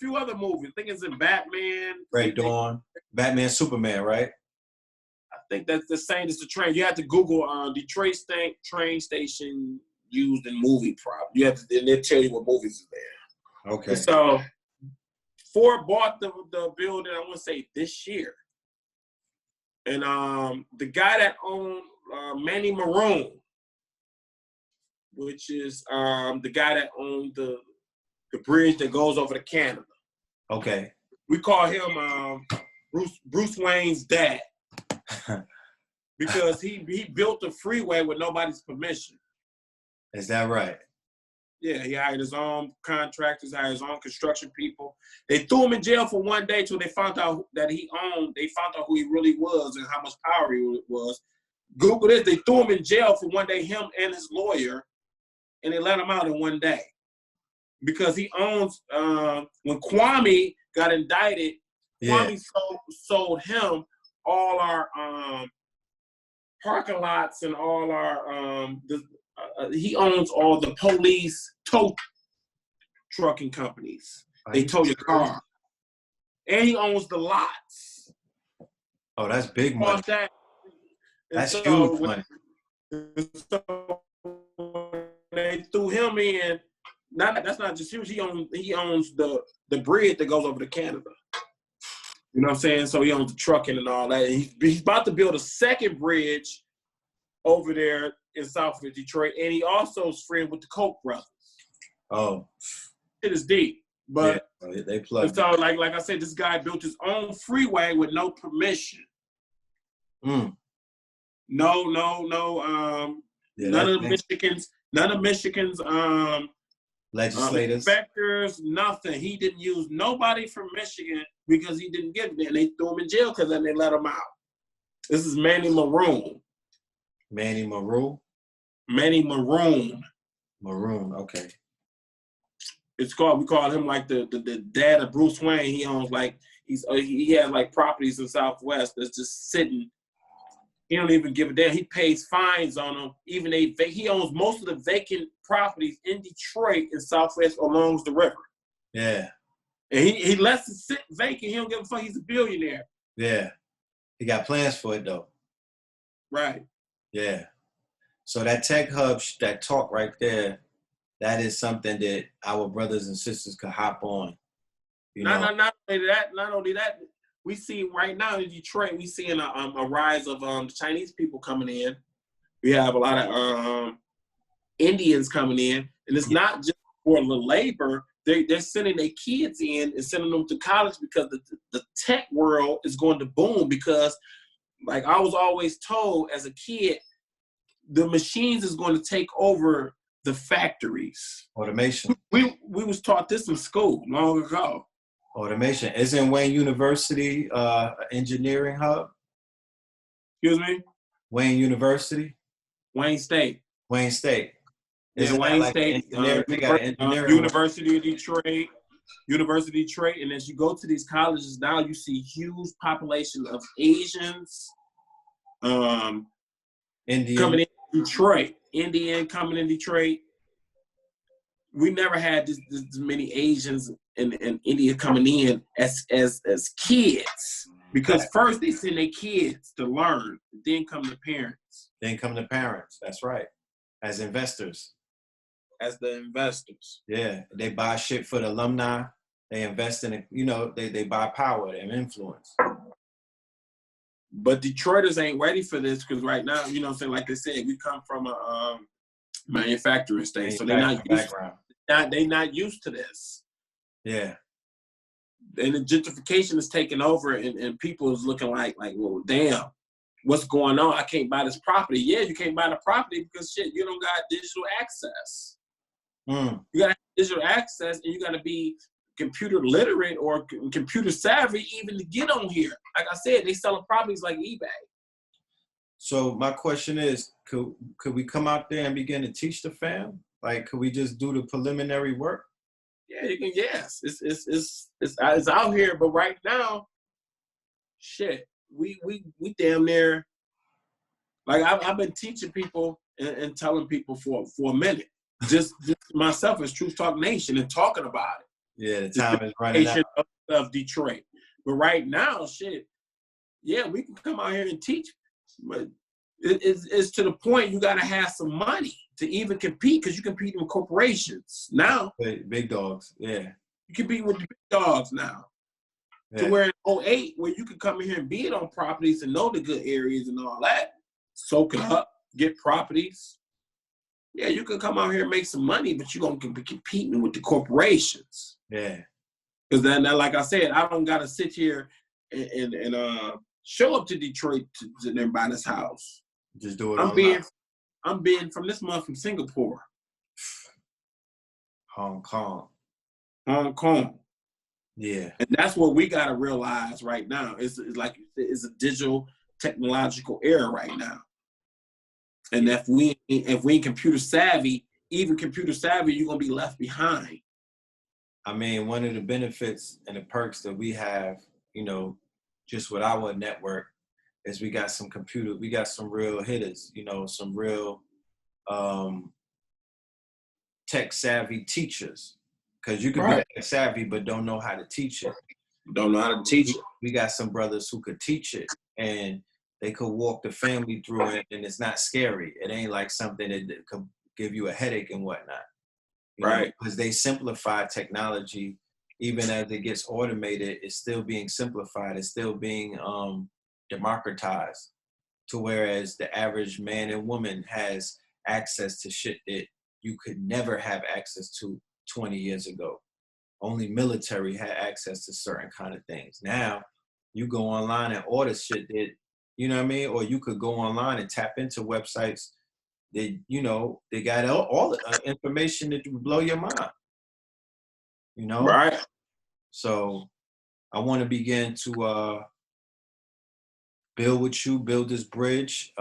think it's in Batman. Red Dawn. Batman, Superman, right? I think that's the same as the train. You have to Google Detroit train station used in movie prop. You have to, and they'll tell you what movies is there. Okay. And so Ford bought the building, I want to say this year. And the guy that owned Manny Maroon, which is the guy that owned the bridge that goes over to Canada. Okay. We call him Bruce Wayne's dad. Because he built the freeway with nobody's permission. Is that right? Yeah, he hired his own contractors, hired his own construction people. They threw him in jail for one day till they found out that they found out who he really was and how much power he was. Google this, they threw him in jail for one day, him and his lawyer, and they let him out in one day. Because he owns, when Kwame got indicted, Kwame sold him all our parking lots and all our he owns all the police tow trucking companies. They tow your car. And he owns the lots. Oh, that's big money. That's so huge money. So they threw him in. That's not just huge. He owns the bridge that goes over to Canada. You know what I'm saying? So he owns the trucking and all that. And he's about to build a second bridge over there in South of Detroit. And he also is friends with the Koch brothers. Oh. It is deep. But yeah, they plugged. So like I said, this guy built his own freeway with no permission. Mm. No, none of Michigan's legislators, inspectors, nothing. He didn't use nobody from Michigan because he didn't get there. They threw him in jail because then they let him out. This is Manny Maroon. Manny Maroon? Manny Maroon. Maroon, okay. We call him like the dad of Bruce Wayne. He owns he has like properties in Southwest that's just sitting. He don't even give a damn. He pays fines on them. Even he owns most of the vacant properties in Detroit and Southwest along the river. Yeah. And he lets it sit vacant. He don't give a fuck. He's a billionaire. Yeah. He got plans for it though. Right. Yeah. So that tech hub, that talk right there, that is something that our brothers and sisters could hop on. Not only that. We see right now in Detroit, we seeing a rise of Chinese people coming in. We have a lot of Indians coming in, and it's not just for the labor. They're sending their kids in and sending them to college because the tech world is going to boom. Because, like I was always told as a kid, the machines is going to take over the factories. Automation. We was taught this in school long ago. Automation. Isn't Wayne University an engineering hub? Excuse me? Wayne University? Wayne State. Wayne State. Yeah, Wayne State. University of Detroit. University of Detroit. And as you go to these colleges now, you see huge population of Asians Indian. coming in Detroit. Indian coming in Detroit. We never had this many Asians and India coming in as kids, because first they send their kids to learn, then come the parents. That's right. As investors. As the investors. Yeah, they buy shit for the alumni. They invest in it. You know, they buy power and influence. But Detroiters ain't ready for this because right now, you know what I'm saying, like I said, we come from a manufacturing state, so they're not used to this. Yeah. And the gentrification is taking over, and people is looking like, well, damn, what's going on? I can't buy this property. Yeah, you can't buy the property because shit, you don't got digital access. You got digital access, and you got to be computer literate or computer savvy even to get on here. Like I said, they selling properties like eBay. So my question is, could we come out there and begin to teach the fam? Like, could we just do the preliminary work? Yeah, you can. Yes, it's out here, but right now, shit, we damn near. Like I've been teaching people and telling people for a minute, just myself as TruthTalkNation and talking about it. Yeah, the time is running out. Of Detroit, but right now, shit, yeah, we can come out here and teach, but it's to the point you got to have some money to even compete, because you compete with corporations now. Big dogs, yeah. You compete with the big dogs now. Yeah. To where in 2008, where you could come in here and bid on properties and know the good areas and all that, soak it up, get properties. Yeah, you can come out here and make some money, but you're going to be competing with the corporations. Yeah. Because then, like I said, I don't got to sit here and show up to Detroit to them buy this house. Just do it I'm being from this month from Singapore. Hong Kong. Yeah. And that's what we got to realize right now. It's like it's a digital technological era right now. And if we ain't computer savvy, even computer savvy, you're going to be left behind. I mean, one of the benefits and the perks that we have, you know, just with our network, is we got some real hitters, you know, some real tech savvy teachers. Because you can be tech savvy but don't know how to teach it. Don't know how to teach it. We got some brothers who could teach it, and they could walk the family through it, and it's not scary. It ain't like something that could give you a headache and whatnot. Right. Because they simplify technology. Even as it gets automated, it's still being simplified. It's still being democratized, to whereas the average man and woman has access to shit that you could never have access to 20 years ago. Only military had access to certain kind of things. Now, you go online and order shit that, you know what I mean? Or you could go online and tap into websites that, you know, they got all the information that would blow your mind. You know? Right. So I want to begin to build with you, build this bridge.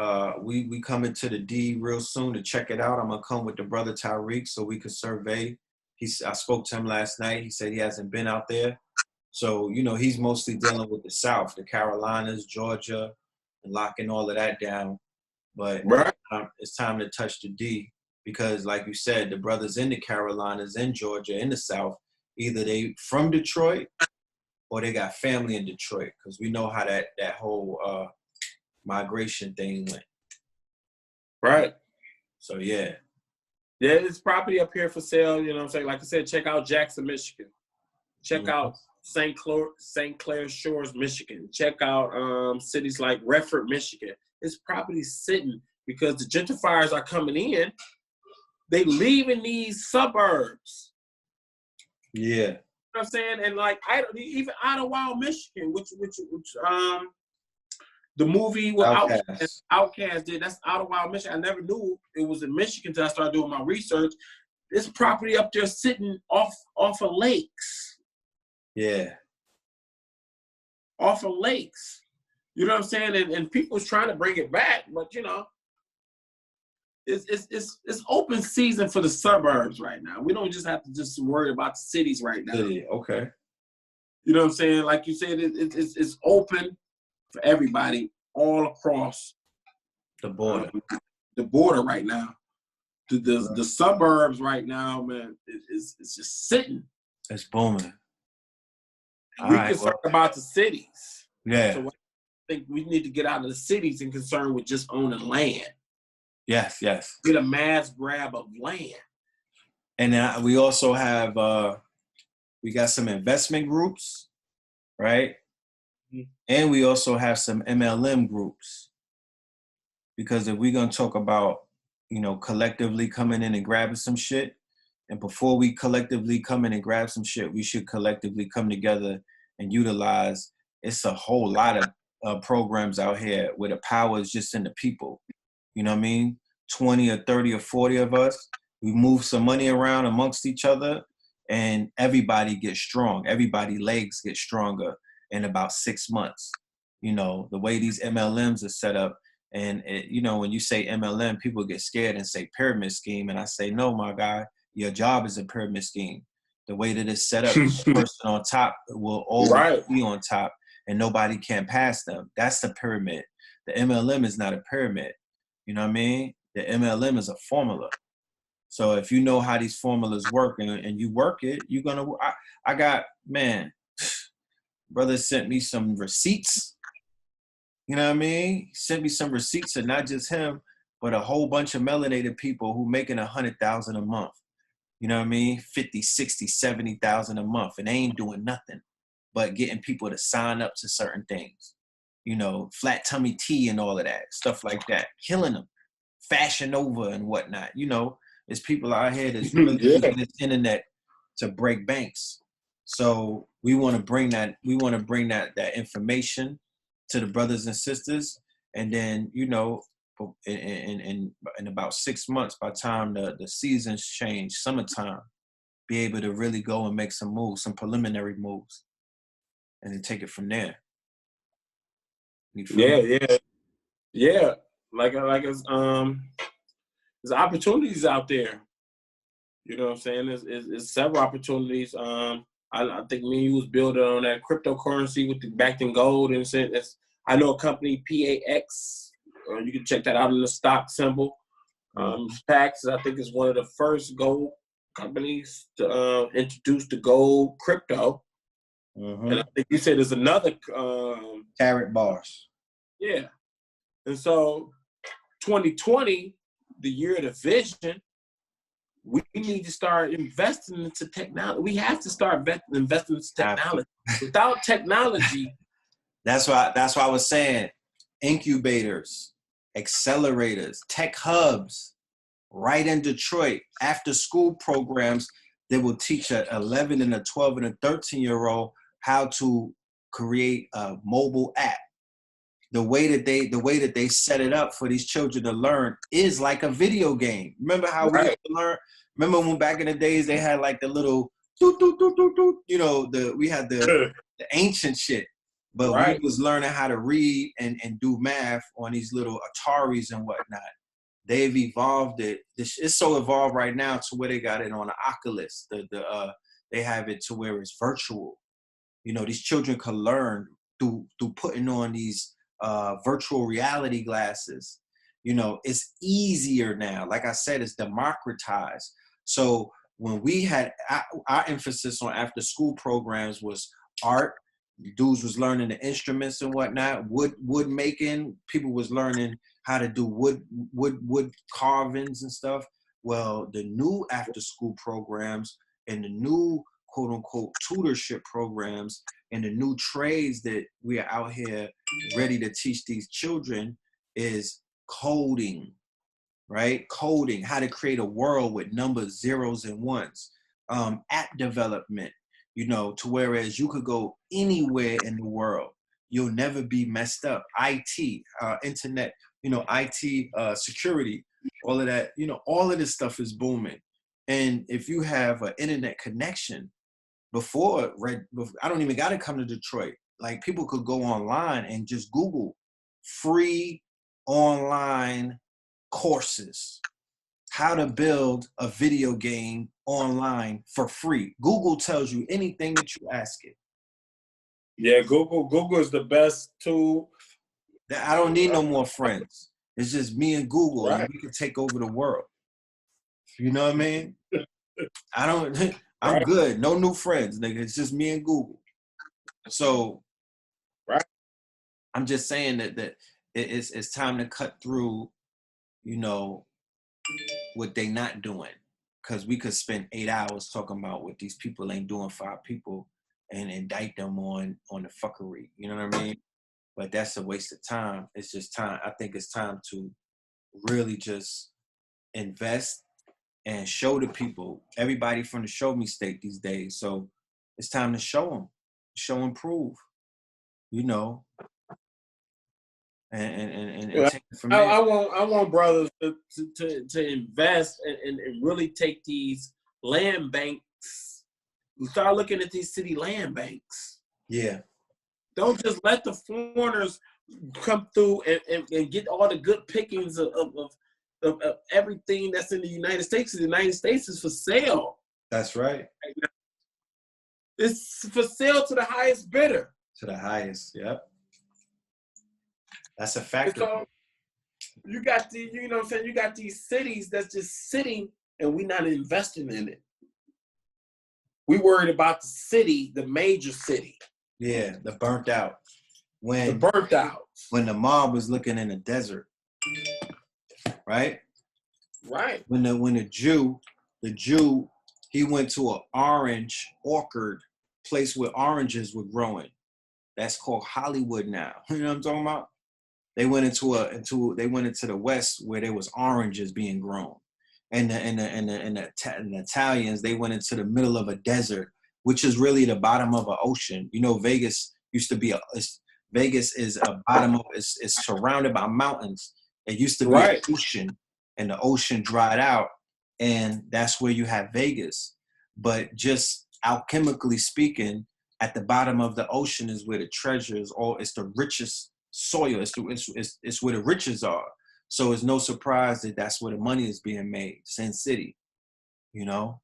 We coming to the D real soon to check it out. I'm going to come with the brother Tyreek so we could survey. I spoke to him last night. He said he hasn't been out there. So, you know, he's mostly dealing with the South, the Carolinas, Georgia, and locking all of that down. But it's time to touch the D, because like you said, the brothers in the Carolinas, in Georgia, in the South, either they from Detroit or they got family in Detroit, because we know how that whole migration thing went. Right. So yeah. Yeah, there's property up here for sale. You know what I'm saying? Like I said, check out Jackson, Michigan. Check out St. Clair Shores, Michigan. Check out cities like Redford, Michigan. This property's sitting because the gentrifiers are coming in. They leaving these suburbs. Yeah. You know what I'm saying? And like even Ottawa, Michigan, which the movie with Outkast did. That's Ottawa, Michigan. I never knew it was in Michigan until I started doing my research. This property up there sitting off of lakes. Yeah. Off of lakes. You know what I'm saying? And people's trying to bring it back, but you know, it's open season for the suburbs right now. We don't just have to just worry about the cities right now. Yeah, okay. You know what I'm saying? Like you said, it's open for everybody all across the border. The border right now. The suburbs right now, man, it's just sitting. It's booming. We concerned about the cities. Yeah. So I think we need to get out of the cities and concern with just owning land. Yes. Get a mass grab of land. And then we also have, we got some investment groups, right? Mm-hmm. And we also have some MLM groups. Because if we're going to talk about, you know, collectively coming in and grabbing some shit, and before we collectively come in and grab some shit, we should collectively come together and utilize. It's a whole lot of programs out here where the power is just in the people. You know what I mean? 20 or 30 or 40 of us, we move some money around amongst each other, and everybody gets strong. Everybody's legs get stronger in about 6 months. You know, the way these MLMs are set up. And, you know, when you say MLM, people get scared and say pyramid scheme. And I say, no, my guy. Your job is a pyramid scheme. The way that it's set up, the person on top will always be on top, and nobody can pass them. That's the pyramid. The MLM is not a pyramid. You know what I mean? The MLM is a formula. So if you know how these formulas work and you work it, you're gonna. I got, man, brother sent me some receipts. You know what I mean? He sent me some receipts, and not just him, but a whole bunch of melanated people who making $100,000 a month. You know what I mean? 50, 60, 70,000 a month. And they ain't doing nothing but getting people to sign up to certain things. You know, flat tummy tea and all of that, stuff like that. Killing them. Fashion over and whatnot. You know, there's people out here that's really using this internet to break banks. So we want to bring that information to the brothers and sisters. And then, you know, in about 6 months, by the time the seasons change, summertime, be able to really go and make some moves, some preliminary moves, and then take it from there. Yeah. Like it's there's opportunities out there. You know what I'm saying? There's several opportunities. I think me and you was building on that cryptocurrency with the backed in gold, and I know a company, PAX. You can check that out in the stock symbol. PAX, I think, is one of the first gold companies to introduce the gold crypto. And I think you said there's another Carrot bars. Yeah. And so 2020, the year of the vision, we need to start investing into technology. We have to start investing into technology. Without technology. That's why I was saying incubators, accelerators, tech hubs, right in Detroit, after school programs that will teach an 11 and a 12 and a 13-year-old how to create a mobile app. The way that they set it up for these children to learn is like a video game. Remember how we used to learn? Remember when back in the days they had like the little you know, we had the ancient shit. But we was learning how to read and do math on these little Ataris and whatnot. They've evolved it. It's so evolved right now to where they got it on the Oculus. They have it to where it's virtual. You know, these children can learn through putting on these virtual reality glasses. You know, it's easier now. Like I said, it's democratized. So when we had our emphasis on after school programs was art Dudes was learning the instruments and whatnot, wood making. People was learning how to do wood carvings and stuff. Well, the new after school programs and the new quote unquote tutorship programs and the new trades that we are out here ready to teach these children is coding, right? Coding, how to create a world with numbers, zeros and ones, app development, you know, to whereas you could go anywhere in the world. You'll never be messed up. IT, internet, you know, IT security, all of that, you know, all of this stuff is booming. And if you have an internet connection, before, I don't even got to come to Detroit. Like, people could go online and just Google free online courses, how to build a video game online for free. Google tells you anything that you ask it. Yeah, Google is the best tool. I don't need no more friends. It's just me and Google, right? And we can take over the world. You know what I mean? I'm right. Good. No new friends, nigga. It's just me and Google. So, right. I'm just saying that it's time to cut through, you know, what they not doing. Because we could spend 8 hours talking about what these people ain't doing for our people and indict them on the fuckery. You know what I mean? But that's a waste of time. It's just time. I think it's time to really just invest and show the people, everybody from the show me state these days. So it's time to show and prove, you know, and take it from there. I want brothers to invest and really take these land banks. Start looking at these city land banks. Yeah. Don't just let the foreigners come through and get all the good pickings of everything that's in the United States. The United States is for sale. That's right. It's for sale to the highest bidder. To the highest, yep. That's a factor. So you got you know what I'm saying? You got these cities that's just sitting and we're not investing in it. We worried about the city, the major city. Yeah, the burnt out. When the mob was looking in the desert. Right? Right. When the Jew, he went to an orange orchard place where oranges were growing. That's called Hollywood now. You know what I'm talking about? They went into the West where there was oranges being grown. And the Italians, they went into the middle of a desert, which is really the bottom of an ocean. You know, Vegas used to be Vegas is a bottom of is surrounded by mountains. It used to be an ocean, and the ocean dried out, and that's where you have Vegas. But just alchemically speaking, at the bottom of the ocean is where the treasure is. It's the richest soil. It's where the riches are. So it's no surprise that that's where the money is being made. Sin City, you know.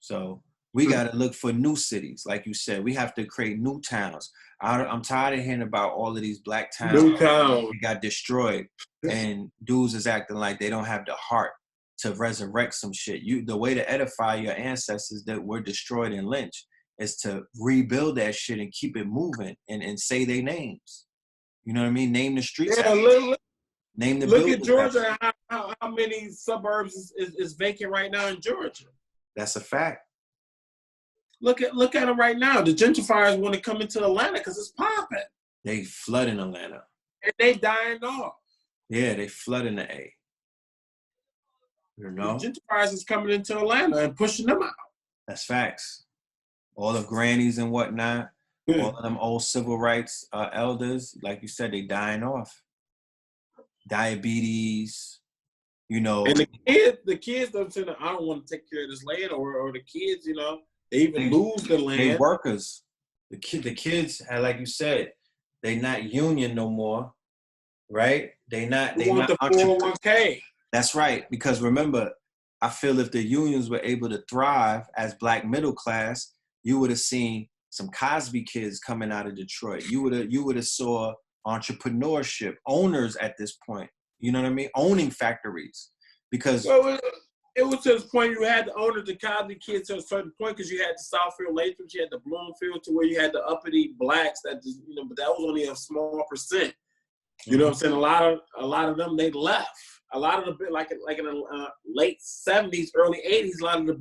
So we got to look for new cities, like you said. We have to create new towns. I'm tired of hearing about all of these black towns that got destroyed, and dudes is acting like they don't have the heart to resurrect some shit. The way to edify your ancestors that were destroyed and lynched is to rebuild that shit and keep it moving and say their names. You know what I mean? Name the streets. Yeah, name the look at Georgia. How many suburbs is vacant right now in Georgia? That's a fact. Look at them right now. The gentrifiers want to come into Atlanta because it's popping. They flooding Atlanta. And they dying off. Yeah, they flooding the A. You know? The gentrifiers is coming into Atlanta and pushing them out. That's facts. All the grannies and whatnot, all of them old civil rights elders, like you said, they dying off. Diabetes, you know. And the kids don't say, I don't want to take care of this land, or the kids, you know, they even lose the land. They workers. The kids, like you said, they not union no more, right? They not the 401k. That's right, because remember, I feel if the unions were able to thrive as black middle class, you would have seen some Cosby kids coming out of Detroit. You would have saw entrepreneurship, owners at this point. You know what I mean? Owning factories, because It was to the point you had to own the Cosby kids to a certain point because you had the Southfield Lathrams, you had the Bloomfield, to where you had the uppity blacks that just, but that was only a small percent. You know what I'm saying? A lot of them, they left. A lot of the like in the late 70s, early 80s, a lot of the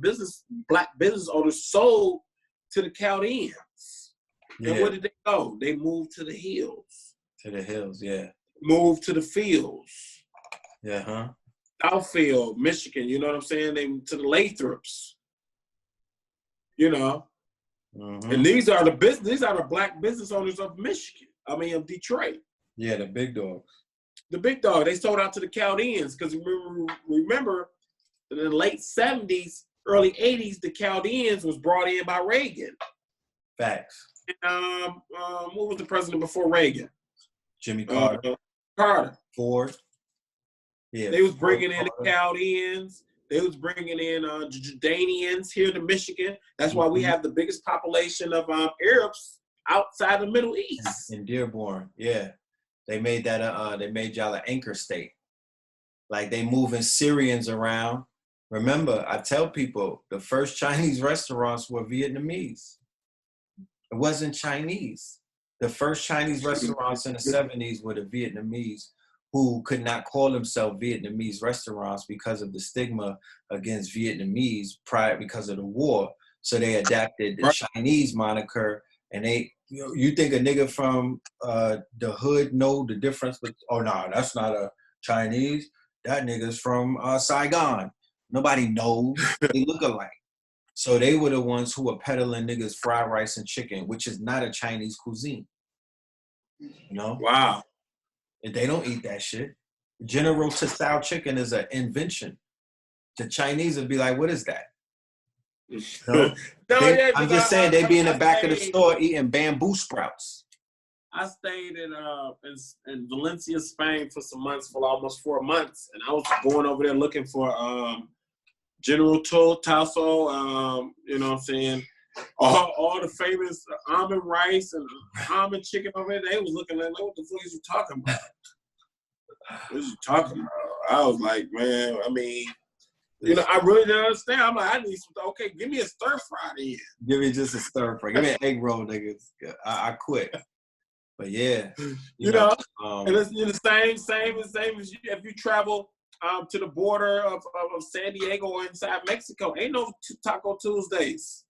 black business owners sold to the Chaldeans. Yeah. And where did they go? They moved to the hills. To the hills, yeah. Moved to the fields. Yeah, huh? Southfield, Michigan, you know what I'm saying? They to the Lathrams. And these are the black business owners of Michigan. I mean, of Detroit. Yeah, the big dogs. The big dog. They sold out to the Chaldeans because remember, in the late 70s, early 80s, the Chaldeans was brought in by Reagan. Facts. And, what was the president before Reagan? Jimmy Carter. Carter. Ford. Yeah. They was bringing in the Chaldeans. They was bringing in Jordanians here to Michigan. That's why we have the biggest population of Arabs outside the Middle East. In Dearborn, yeah. They made that they made y'all an anchor state. Like they moving Syrians around. Remember, I tell people the first Chinese restaurants were Vietnamese. It wasn't Chinese. The first Chinese restaurants in the 70s were the Vietnamese, who could not call themselves Vietnamese restaurants because of the stigma against Vietnamese because of the war. So they adapted the Chinese moniker, and they, you think a nigga from the hood know the difference? But that's not a Chinese. That nigga's from Saigon. Nobody knows. They look alike. So they were the ones who were peddling niggas fried rice and chicken, which is not a Chinese cuisine. Wow. They don't eat that shit. General Tso chicken is an invention. The Chinese would be like, what is that? I'm just saying they be in the back of the store eating bamboo sprouts. I stayed in Valencia, Spain for some months, for almost 4 months. And I was going over there looking for General Tso, you know what I'm saying? All the famous almond rice and almond chicken over there, they was looking like, what the fuck is you talking about? What is you talking about? I was like, man, I mean, I really didn't understand. I'm like, I need some, okay, give me a stir fry then. Give me just a stir fry. Give me an egg roll, niggas. I quit. But yeah. You know and it's the same as if you travel to the border of San Diego or inside Mexico, ain't no Taco Tuesdays.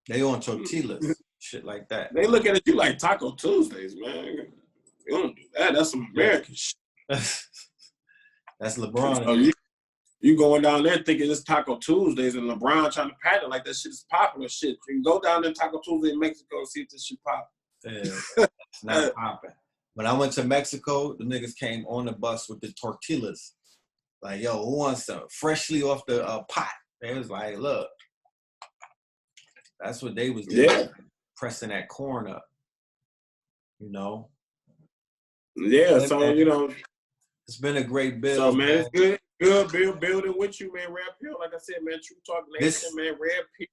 They on tortillas, shit like that. They look at you like Taco Tuesdays, man. You don't do that. That's some American shit. That's LeBron. So you going down there thinking it's Taco Tuesdays and LeBron trying to pattern like that shit is popular shit. You can go down there Taco Tuesday in Mexico and see if this shit pop. Yeah, it's not popping. When I went to Mexico, the niggas came on the bus with the tortillas. Like, yo, who wants some? Freshly off the pot. They was like, look. That's what they was doing, pressing that corn up, Yeah, so, it's been a great build. So, man, it's good building with you, man. Red Pill, like I said, man, TruthTalkNation, man, Red Pill.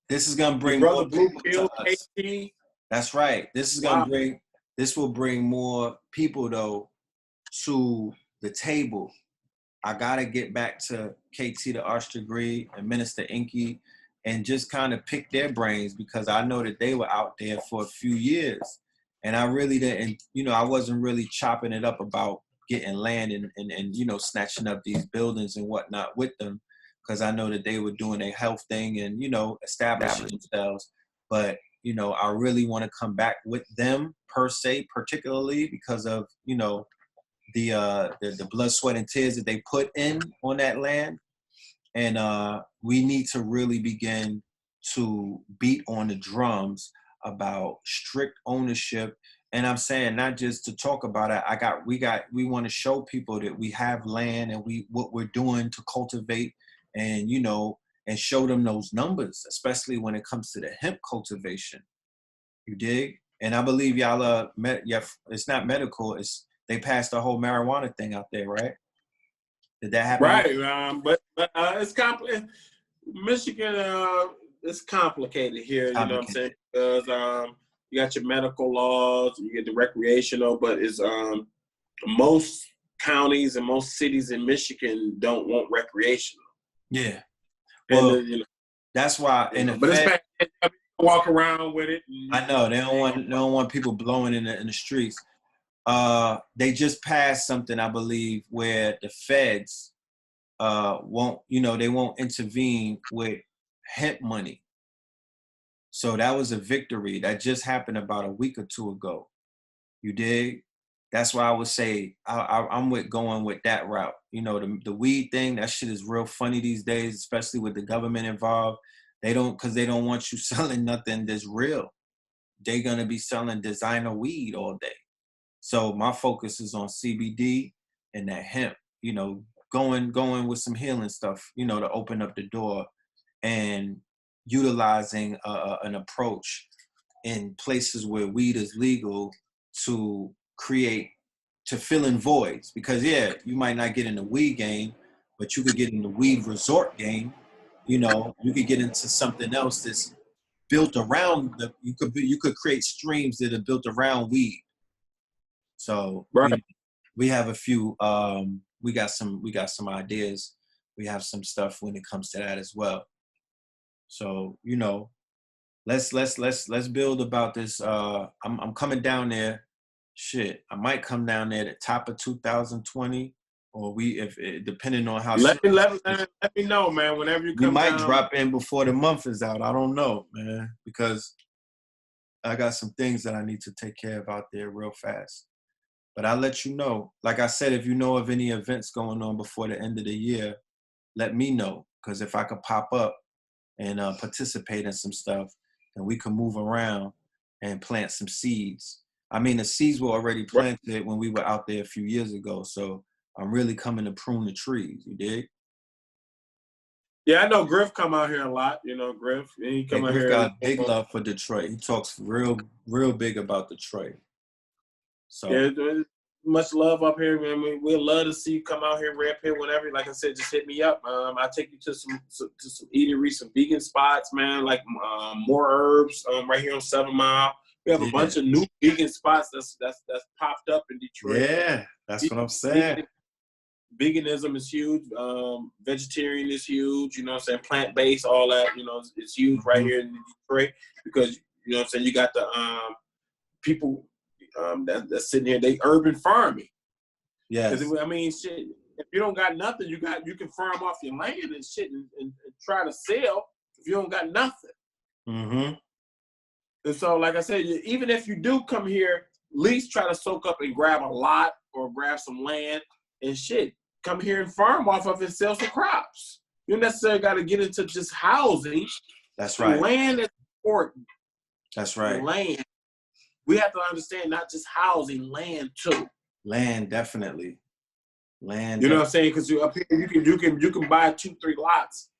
This is going to bring more people to us. KT. That's right. This will bring more people, though, to the table. I got to get back to KT, the Arch Degree, and Minister Inky, and just kind of pick their brains, because I know that they were out there for a few years. And I really didn't, I wasn't really chopping it up about getting land and snatching up these buildings and whatnot with them, because I know that they were doing a health thing and, establishing themselves. But, I really want to come back with them per se, particularly because of, the blood, sweat, and tears that they put in on that land. And we need to really begin to beat on the drums about strict ownership. And I'm saying not just to talk about it. We want to show people that we have land and what we're doing to cultivate and, and show them those numbers, especially when it comes to the hemp cultivation. You dig? And I believe y'all it's not medical. They passed the whole marijuana thing out there, right? Did that happen? Right, but it's complicated. Michigan, it's complicated here. You know what I'm saying? Because you got your medical laws, you get the recreational, but it's most counties and most cities in Michigan don't want recreational. Yeah. Well, and that's why. But it's bad. Walk around with it. I know they don't want people blowing in the streets. They just passed something, I believe, where the feds won't intervene with hemp money. So that was a victory that just happened about a week or two ago. You dig? That's why I would say I'm going with that route. The weed thing, that shit is real funny these days, especially with the government involved. Because they don't want you selling nothing that's real. They're gonna be selling designer weed all day. So my focus is on CBD and that hemp. Going with some healing stuff. To open up the door and utilizing an approach in places where weed is legal to fill in voids. Because you might not get in the weed game, but you could get in the weed resort game. You could get into something else that's built around you could create streams that are built around weed. So right. We have a few we got some ideas. We have some stuff when it comes to that as well. So, let's build about this. I'm coming down there. Shit, I might come down there at the top of 2020, or depending on how. Let me know, man. Whenever you come, we might drop in before the month is out. I don't know, man, because I got some things that I need to take care of out there real fast. But I'll let you know. Like I said, if you know of any events going on before the end of the year, let me know. Because if I could pop up and participate in some stuff, then we can move around and plant some seeds. I mean, the seeds were already planted when we were out there a few years ago. So I'm really coming to prune the trees. You dig? Yeah, I know Griff come out here a lot. Griff. He come out Griff here. Got big love for Detroit. He talks real big about Detroit. So much love up here, man. We'd love to see you come out here, Red Pill, whenever. Like I said, just hit me up. I'll take you to some eateries, some vegan spots, man. Like More Herbs, right here on 7 Mile. We have a bunch of new vegan spots that's popped up in Detroit. Yeah, that's what I'm saying. Veganism is huge. Vegetarian is huge. You know what I'm saying? Plant-based, all that. It's huge right here in Detroit because what I'm saying. You got the people. That's sitting here, they urban farming. Yeah. I mean, shit, if you don't got nothing, you can farm off your land and shit and try to sell if you don't got nothing. Mm-hmm. And so, like I said, even if you do come here, at least try to soak up and grab a lot or grab some land and shit. Come here and farm off of it and sell some crops. You don't necessarily got to get into just housing. That's right. Land is important. That's right. Land. We have to understand not just housing, land too. Land, definitely. Land. You know what I'm saying? Because up here, you can buy 2-3 lots,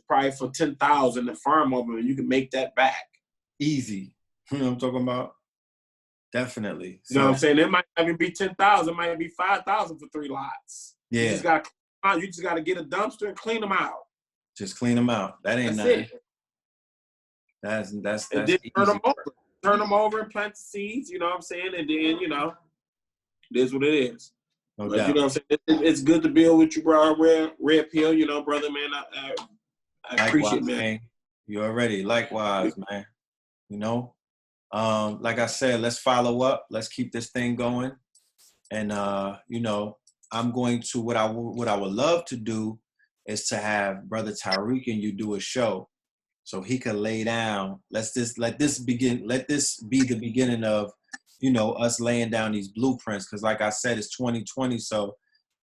probably for $10,000 to farm over, and you can make that back easy. You know what I'm talking about? Definitely. You know what I'm saying? It might not even be 10,000, it might be 5,000 for 3 lots. Yeah. You just got to get a dumpster and clean them out. Just clean them out. That ain't nothing. That's and then turn them over. Turn them over and plant the seeds, you know what I'm saying? And then, it is what it is. No but, doubt. You know what I'm saying? It's good to build with you, bro. Red Pill, brother, man. I appreciate it, man. You already. Likewise, man. Like I said, let's follow up. Let's keep this thing going. And, I'm going to, what I would love to do is to have Brother Tariq and you do a show. So he could lay down. Let this be the beginning of, us laying down these blueprints. Because like I said, it's 2020, so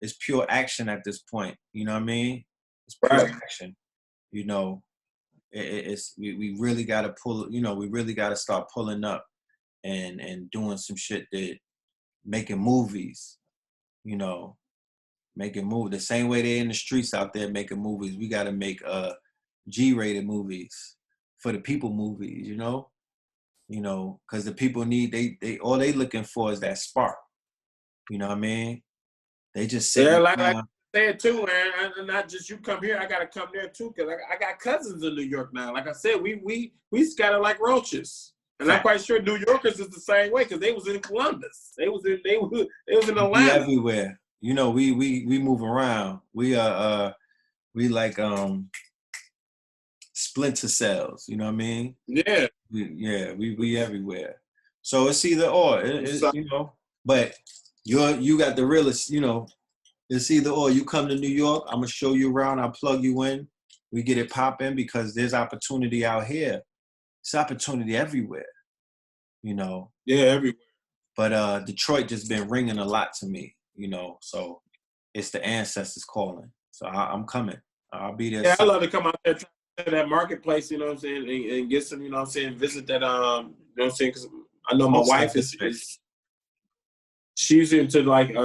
it's pure action at this point. You know what I mean? It's pure action. We really got to pull. We really got to start pulling up and doing some shit that making movies. Making movies the same way they're in the streets out there making movies. We got to make G-rated movies for the people movies, because the people need, they all they looking for is that spark. You know what I mean? They just say, like I said too, man. And not just you come here, I gotta come there too, because I got cousins in New York now. Like I said, we scatter like roaches. And I'm quite sure New Yorkers is the same way because they was in Columbus. They was in Atlanta. Everywhere. you know, we move around. We like splinter cells. You know what I mean? Yeah. We everywhere. So it's either or. You know, but you got the realest. You know, it's either or. You come to New York, I'm gonna show you around. I'll plug you in. We get it popping because there's opportunity out here. It's opportunity everywhere. You know. Yeah, everywhere. But Detroit just been ringing a lot to me. You know, so it's the ancestors calling. So I'm coming. I'll be there. Yeah, I love to come out there to that marketplace, you know what I'm saying, and get some, you know what I'm saying, visit that, you know what I'm saying, because I know my wife is she's into like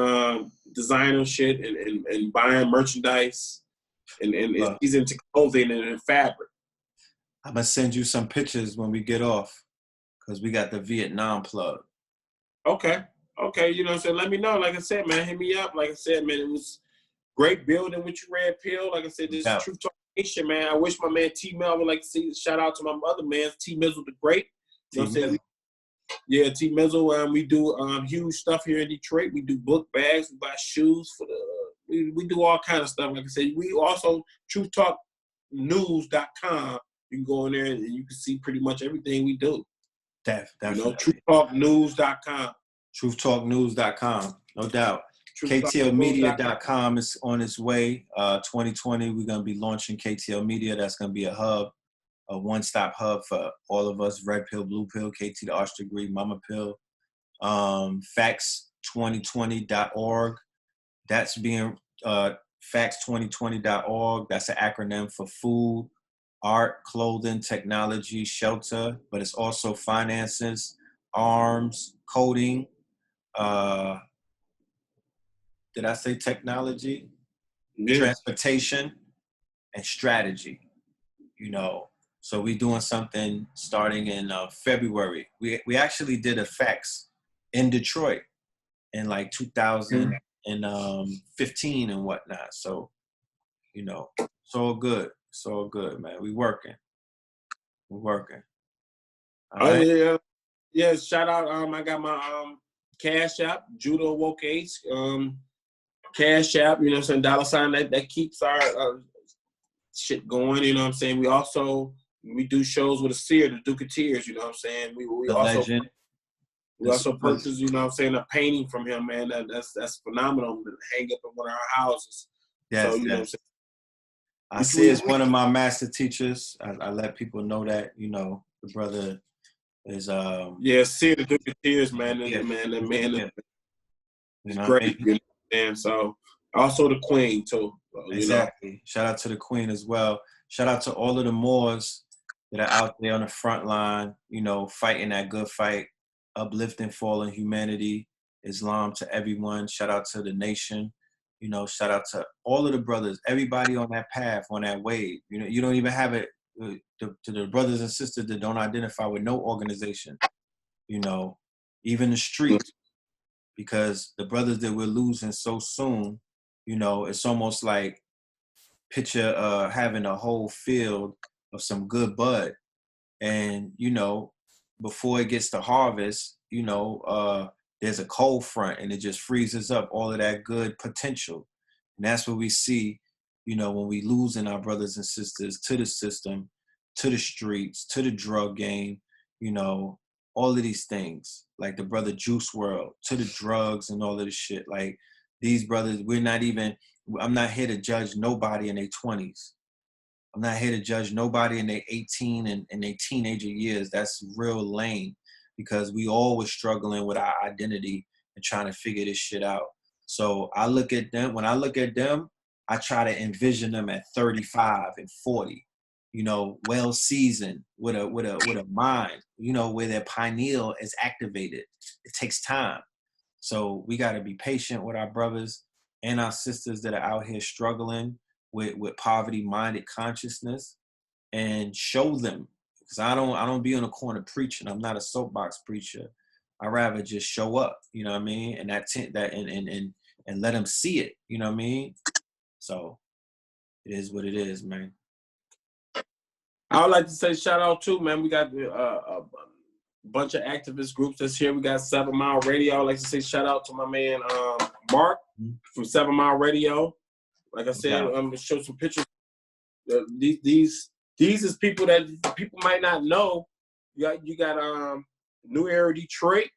designer shit and buying merchandise, and she's into clothing and fabric. I'm gonna send you some pictures when we get off, because we got the Vietnam plug. Okay, you know what I'm saying, let me know. Like I said, man, hit me up. Like I said, man, it was great building with you, Red Pill. Like I said, this is TruthTalkNation, man. I wish my man T Mel would like to see. Shout out to my other man, T Mizzle the Great. You know what I'm saying? Yeah, T Mizzle. We do huge stuff here in Detroit. We do book bags. We buy shoes for the. We do all kind of stuff. Like I said, we also TruthTalkNews.com. You can go in there and you can see pretty much everything we do. Definitely. You know, TruthTalkNews.com. TruthTalkNews.com, no doubt. KTLmedia.com is on its way. 2020, we're going to be launching KTL Media. That's going to be a hub, a one-stop hub for all of us, Red Pill, Blue Pill, KT the Arch Degree, Mama Pill. Facts2020.org. That's being facts2020.org. That's an acronym for food, art, clothing, technology, shelter, but it's also finances, arms, coding, did I say technology? Yeah. Transportation and strategy, you know. So we're doing something starting in February. We actually did a facts in Detroit in like 2015 and whatnot. So, you know, it's all good. It's all good, man. We're working. All right? Yeah. Yeah, shout out. I got my Cash App, Judo Awoke Ace. Cash App, you know what I'm saying, $, that keeps our shit going, you know what I'm saying. We do shows with a seer, the Duke of Tears, you know what I'm saying. We also purchased, you know what I'm saying, a painting from him, man. That's phenomenal to hang up in one of our houses. Yes, so, you know what I'm saying. I see it's one of my master teachers. I let people know that, you know, the brother is seer, the Duke of Tears, man. That man is great, you know. And so also the Queen too. Exactly. Know. Shout out to the Queen as well. Shout out to all of the Moors that are out there on the front line, you know, fighting that good fight, uplifting fallen humanity, Islam to everyone. Shout out to the nation. You know, shout out to all of the brothers, everybody on that path, on that wave. You know, you don't even have it to the brothers and sisters that don't identify with no organization. You know, even the streets. Because the brothers that we're losing so soon, you know, it's almost like picture having a whole field of some good bud. And, you know, before it gets to harvest, you know, there's a cold front and it just freezes up all of that good potential. And that's what we see, you know, when we losing our brothers and sisters to the system, to the streets, to the drug game, you know, all of these things, like the brother Juice World, to the drugs and all of this shit. Like these brothers, I'm not here to judge nobody in their 20s. I'm not here to judge nobody in their 18 and their teenager years. That's real lame because we all were struggling with our identity and trying to figure this shit out. So I look at them, when I look at them, I try to envision them at 35 and 40. You know, well seasoned with a mind, you know, where their pineal is activated. It takes time. So we got to be patient with our brothers and our sisters that are out here struggling with poverty-minded consciousness and show them. Because I don't be on the corner preaching. I'm not a soapbox preacher. I rather just show up, you know what I mean? And and let them see it, you know what I mean? So it is what it is, man. I would like to say shout out too, man. We got a bunch of activist groups that's here. We got 7 Mile Radio. I would like to say shout out to my man Mark from 7 Mile Radio. Like I said, I'm gonna show some pictures. These is people that people might not know. You got New Era Detroit.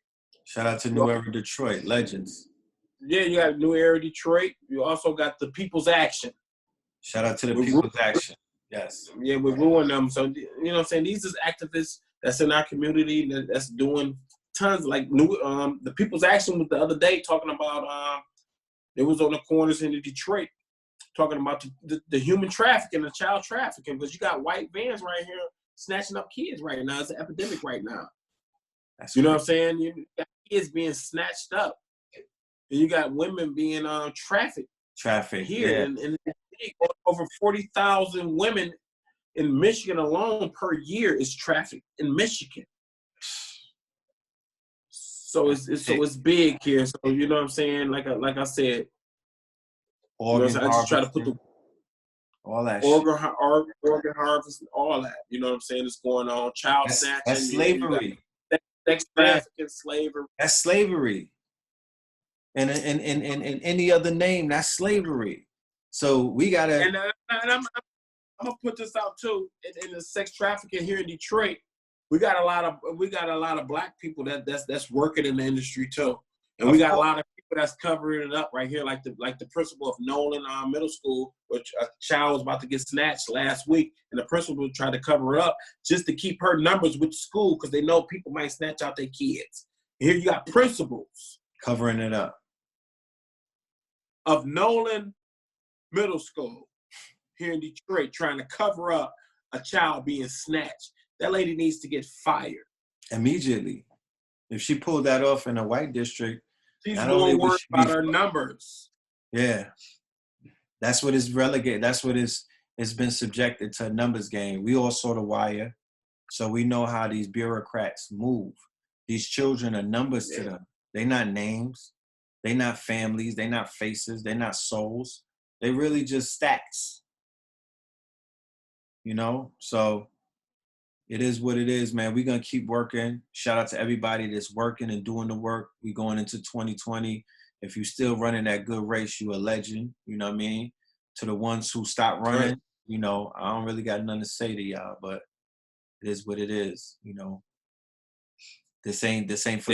Shout out to New Era Detroit legends. Yeah, you got New Era Detroit. You also got the People's Action. Shout out to the People's Action. Yes. Yeah, we're ruining them. So you know what I'm saying? These is activists that's in our community that's doing tons. Like the People's Action was the other day talking about it was on the corners in Detroit talking about the human trafficking, the child trafficking, because you got white vans right here snatching up kids right now. It's an epidemic right now. You know what I'm saying? You got kids being snatched up, and you got women being trafficked. Here, and over 40,000 women in Michigan alone per year is trafficked in Michigan. So it's big here. So you know what I'm saying? Like I said, I just try to put all that organ harvest, all that. You know what I'm saying? It's going on. Child snatching. That's slavery. Sex trafficking, slavery. That's slavery. And in any other name, that's slavery. So we gotta. And I'm gonna put this out too. In the sex trafficking here in Detroit, we got a lot of black people that's working in the industry too. And we got a lot of people that's covering it up right here, like the principal of Nolan Middle School, which a child was about to get snatched last week, and the principal tried to cover it up just to keep her numbers with the school because they know people might snatch out their kids. And here you got principals covering it up of Nolan Middle School here in Detroit trying to cover up a child being snatched. That lady needs to get fired immediately. If she pulled that off in a white district, she's more worried about her numbers. Yeah. That's what is relegated. That's what it's been subjected to a numbers game. We all saw The Wire, so we know how these bureaucrats move. These children are numbers to them. They're not names. They're not families. They're not faces. They're not souls. They really just stats. You know? So it is what it is, man. We're going to keep working. Shout out to everybody that's working and doing the work. We're going into 2020. If you're still running that good race, you're a legend. You know what I mean? To the ones who stopped running, you know, I don't really got nothing to say to y'all, but it is what it is, you know. This ain't for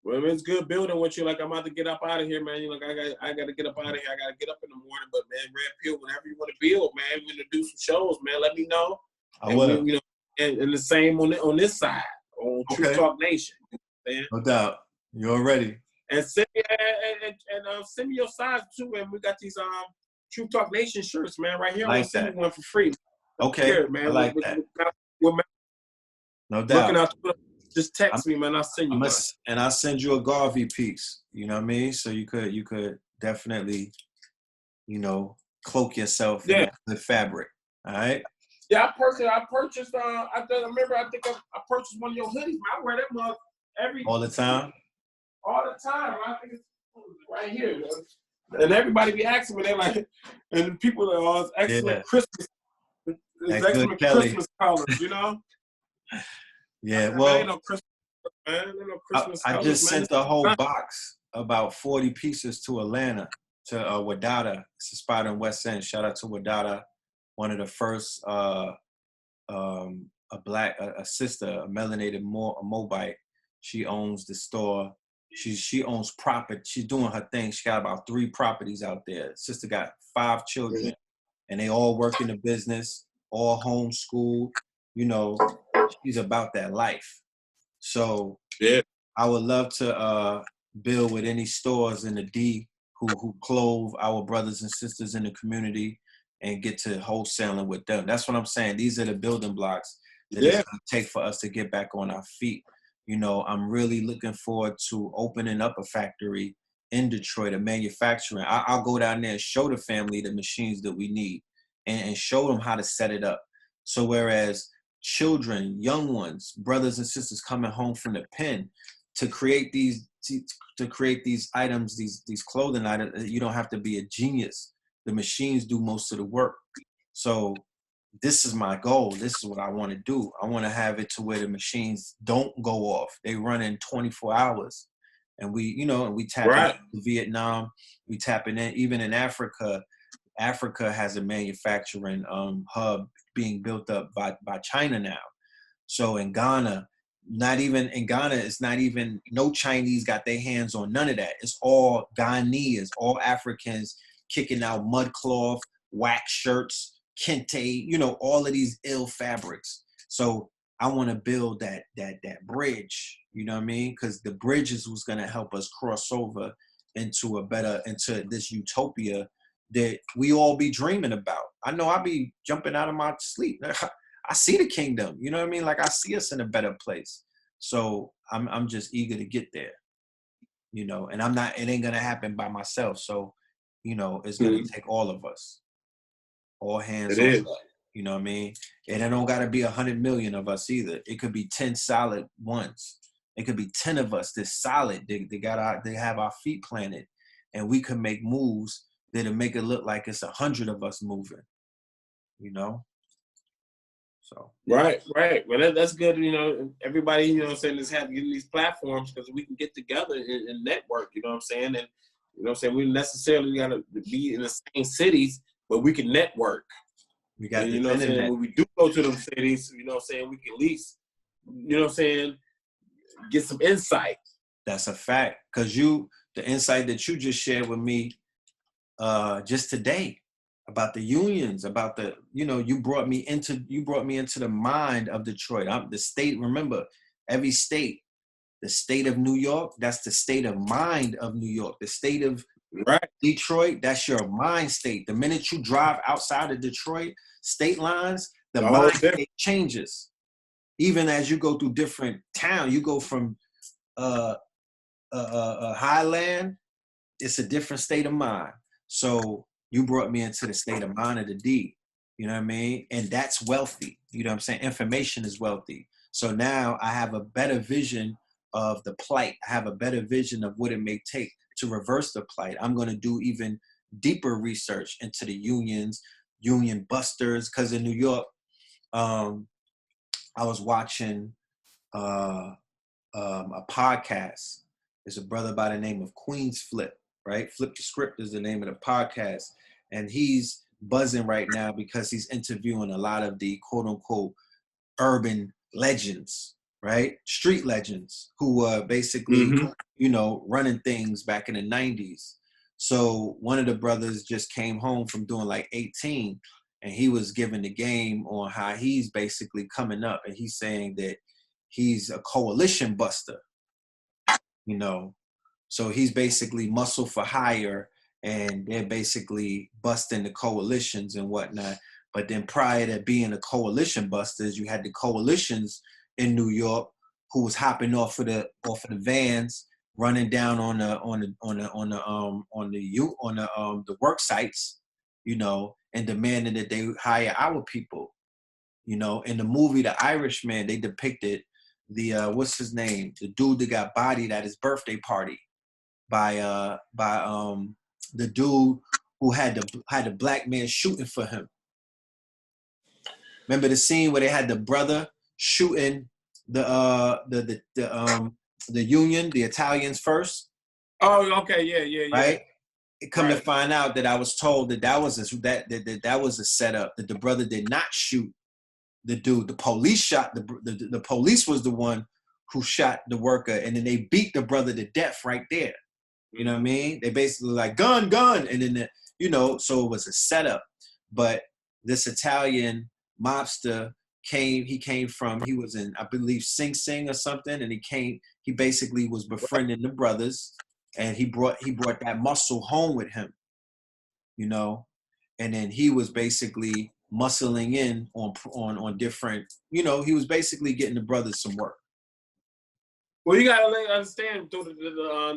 well, it's good building with you. Like, I'm about to get up out of here, man. You like, I got to get up out of here. I got to get up in the morning. But, man, Red Pill, whenever you want to build, man, we're going to do some shows, man. Let me know. I will. You know, and the same on this side, on TruthTalkNation. No doubt. You're ready. And send me your size, too, and we got these TruthTalkNation shirts, man, right here. I'm going to send you one for free. Okay, here, man. I like that. No doubt. Looking out just text me, man. I'll send you and I'll send you a Garvey piece. You know what I mean? So you could definitely, you know, cloak yourself in the fabric. All right. Yeah, I purchased. I think I purchased one of your hoodies. Man. I wear that mug all the time. All the time. I think it's right here. Man. And everybody be asking me. They like, and people are all excellent Christmas. It's excellent Christmas colors, you know. Yeah, well, ain't no Christmas, man. Ain't no Christmas I just sent a whole box, about 40 pieces to Atlanta, to U.A.W. It's a spot in West End. Shout out to U.A.W., one of the first, a sister, a melanated Mobite. She owns the store. She owns property. She's doing her thing. She got about 3 properties out there. Sister got 5 children, and they all work in the business, all homeschooled. You know, she's about that life. So I would love to build with any stores in the D who clothe our brothers and sisters in the community and get to wholesaling with them. That's what I'm saying. These are the building blocks that it's going to take for us to get back on our feet. You know, I'm really looking forward to opening up a factory in Detroit, a manufacturing. I'll go down there and show the family the machines that we need and show them how to set it up. So whereas children, young ones, brothers and sisters coming home from the pen to create these items, these clothing items, you don't have to be a genius. The machines do most of the work. So this is my goal. This is what I want to do. I want to have it to where the machines don't go off. They run in 24 hours. and we tap into Vietnam, we tapping in, even in Africa. Africa has a manufacturing hub being built up by China now. So in Ghana, it's not even no Chinese got their hands on none of that. It's all Ghanaians, all Africans kicking out mud cloth, wax shirts, kente, all of these ill fabrics. So I want to build that bridge, you know what I mean? Because the bridge is what's gonna help us cross over into this utopia that we all be dreaming about. I know I be jumping out of my sleep. I see the kingdom, you know what I mean? Like I see us in a better place. So I'm just eager to get there, and it ain't gonna happen by myself. So, it's gonna take all of us, all hands on deck, you know what I mean? And it don't gotta be 100 million of us either. It could be 10 solid ones. It could be 10 of us that's solid. They have our feet planted, and we could make moves that'll make it look like it's 100 of us moving, So right. Well, that's good. Everybody, saying is having these platforms because we can get together and network. You know what I'm saying? And we necessarily got to be in the same cities, but we can network. We got and, when we do go to them cities, we can at least, get some insight. That's a fact. Because the insight that you just shared with me just today about the unions, about the, you brought me into the mind of Detroit. The state, remember, every state, the state of New York, that's the state of mind of New York. The state of Detroit, that's your mind state. The minute you drive outside of Detroit state lines, the mind state changes. Even as you go through different towns, you go from Highland, it's a different state of mind. So you brought me into the state of mind of the D, you know what I mean? And that's wealthy, you know what I'm saying? Information is wealthy. So now I have a better vision of the plight. I have a better vision of what it may take to reverse the plight. I'm going to do even deeper research into the unions, union busters, because in New York, I was watching a podcast. There's a brother by the name of Queen's Flip, right? Flip the Script is the name of the podcast. And he's buzzing right now because he's interviewing a lot of the quote unquote urban legends, right? Street legends who were basically, running things back in the 90s. So one of the brothers just came home from doing like 18 and he was giving the game on how he's basically coming up. And he's saying that he's a coalition buster, So he's basically muscle for hire and they're basically busting the coalitions and whatnot. But then prior to being the coalition busters, you had the coalitions in New York who was hopping off of the vans, running down on the work sites, and demanding that they hire our people. In the movie The Irishman, they depicted the what's his name? The dude that got bodied at his birthday party by the dude who had the black man shooting for him. Remember the scene where they had the brother shooting the union, the Italians first? Oh, okay, yeah. Right? Come to find out that I was told that was a setup, that the brother did not shoot the dude. The police shot the police was the one who shot the worker, and then they beat the brother to death right there. You know what I mean? They basically like gun, and then so it was a setup. But this Italian mobster he was in, I believe, Sing Sing or something, and he basically was befriending the brothers, and he brought that muscle home with him, and then he was basically muscling in on different, he was basically getting the brothers some work. Well, you gotta understand through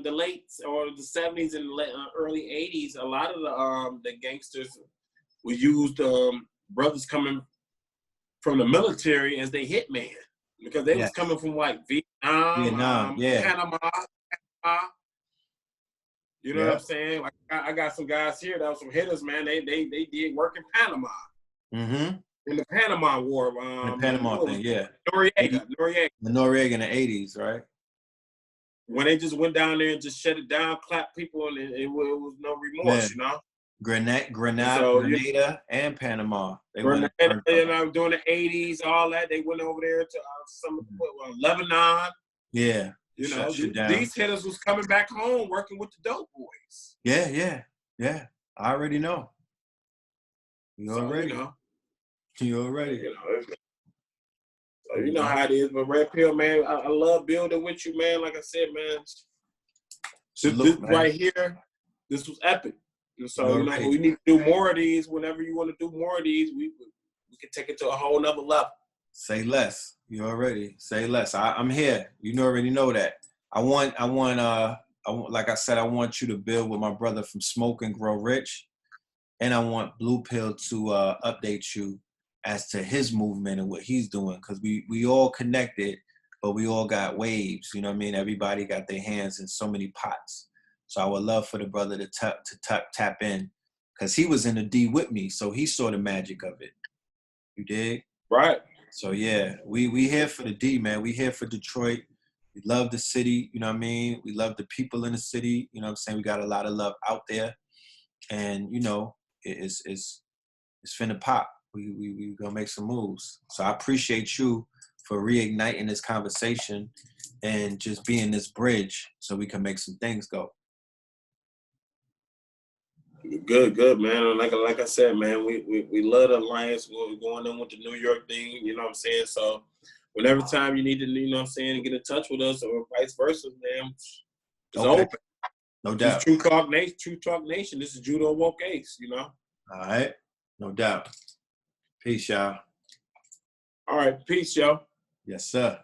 the late or the 70s and early 80s, a lot of the gangsters would use brothers coming from the military as their hitman because they was coming from like Vietnam, Panama. You know what I'm saying? Like I got some guys here that was some hitters, man. They did work in Panama. Mm-hmm. In the Panama War. The Panama thing, yeah. Noriega. The Noriega in the 80s, right? when they just went down there and just shut it down, clapped people, and it was no remorse, you know. Grenada, and Panama. They went during the 80s, all that. They went over there to Lebanon. Yeah. You know, these hitters was coming back home working with the dope boys. Yeah. I already know. You already know. So you know how it is. But Red Pill, man, I love building with you, man. Like I said, man. This right here, this was epic. And so, you know, we need to do more of these. Whenever you want to do more of these, we can take it to a whole nother level. Say less. You already say less. I'm here. You already know that. I want, like I said, I want you to build with my brother from Smoke and Grow Rich. And I want Blue Pill to update you as to his movement and what he's doing. Because we all connected, but we all got waves. You know what I mean? Everybody got their hands in so many pots. So I would love for the brother to tap in. Because he was in the D with me, so he saw the magic of it. You dig? Right. So yeah, we here for the D, man. We here for Detroit. We love the city, you know what I mean? We love the people in the city, you know what I'm saying? We got a lot of love out there. And, you know, it's finna pop. We gonna make some moves. So I appreciate you for reigniting this conversation and just being this bridge so we can make some things go. Good, man. Like I said, man, we love the alliance. We're going in with the New York thing, you know what I'm saying? So whenever time you need to, you know what I'm saying, get in touch with us or vice versa, man, it's open. No doubt. This is True Talk Nation. This is Judo Awoke Ace, you know? All right. No doubt. Peace, y'all. All right. Peace, y'all. Yes, sir.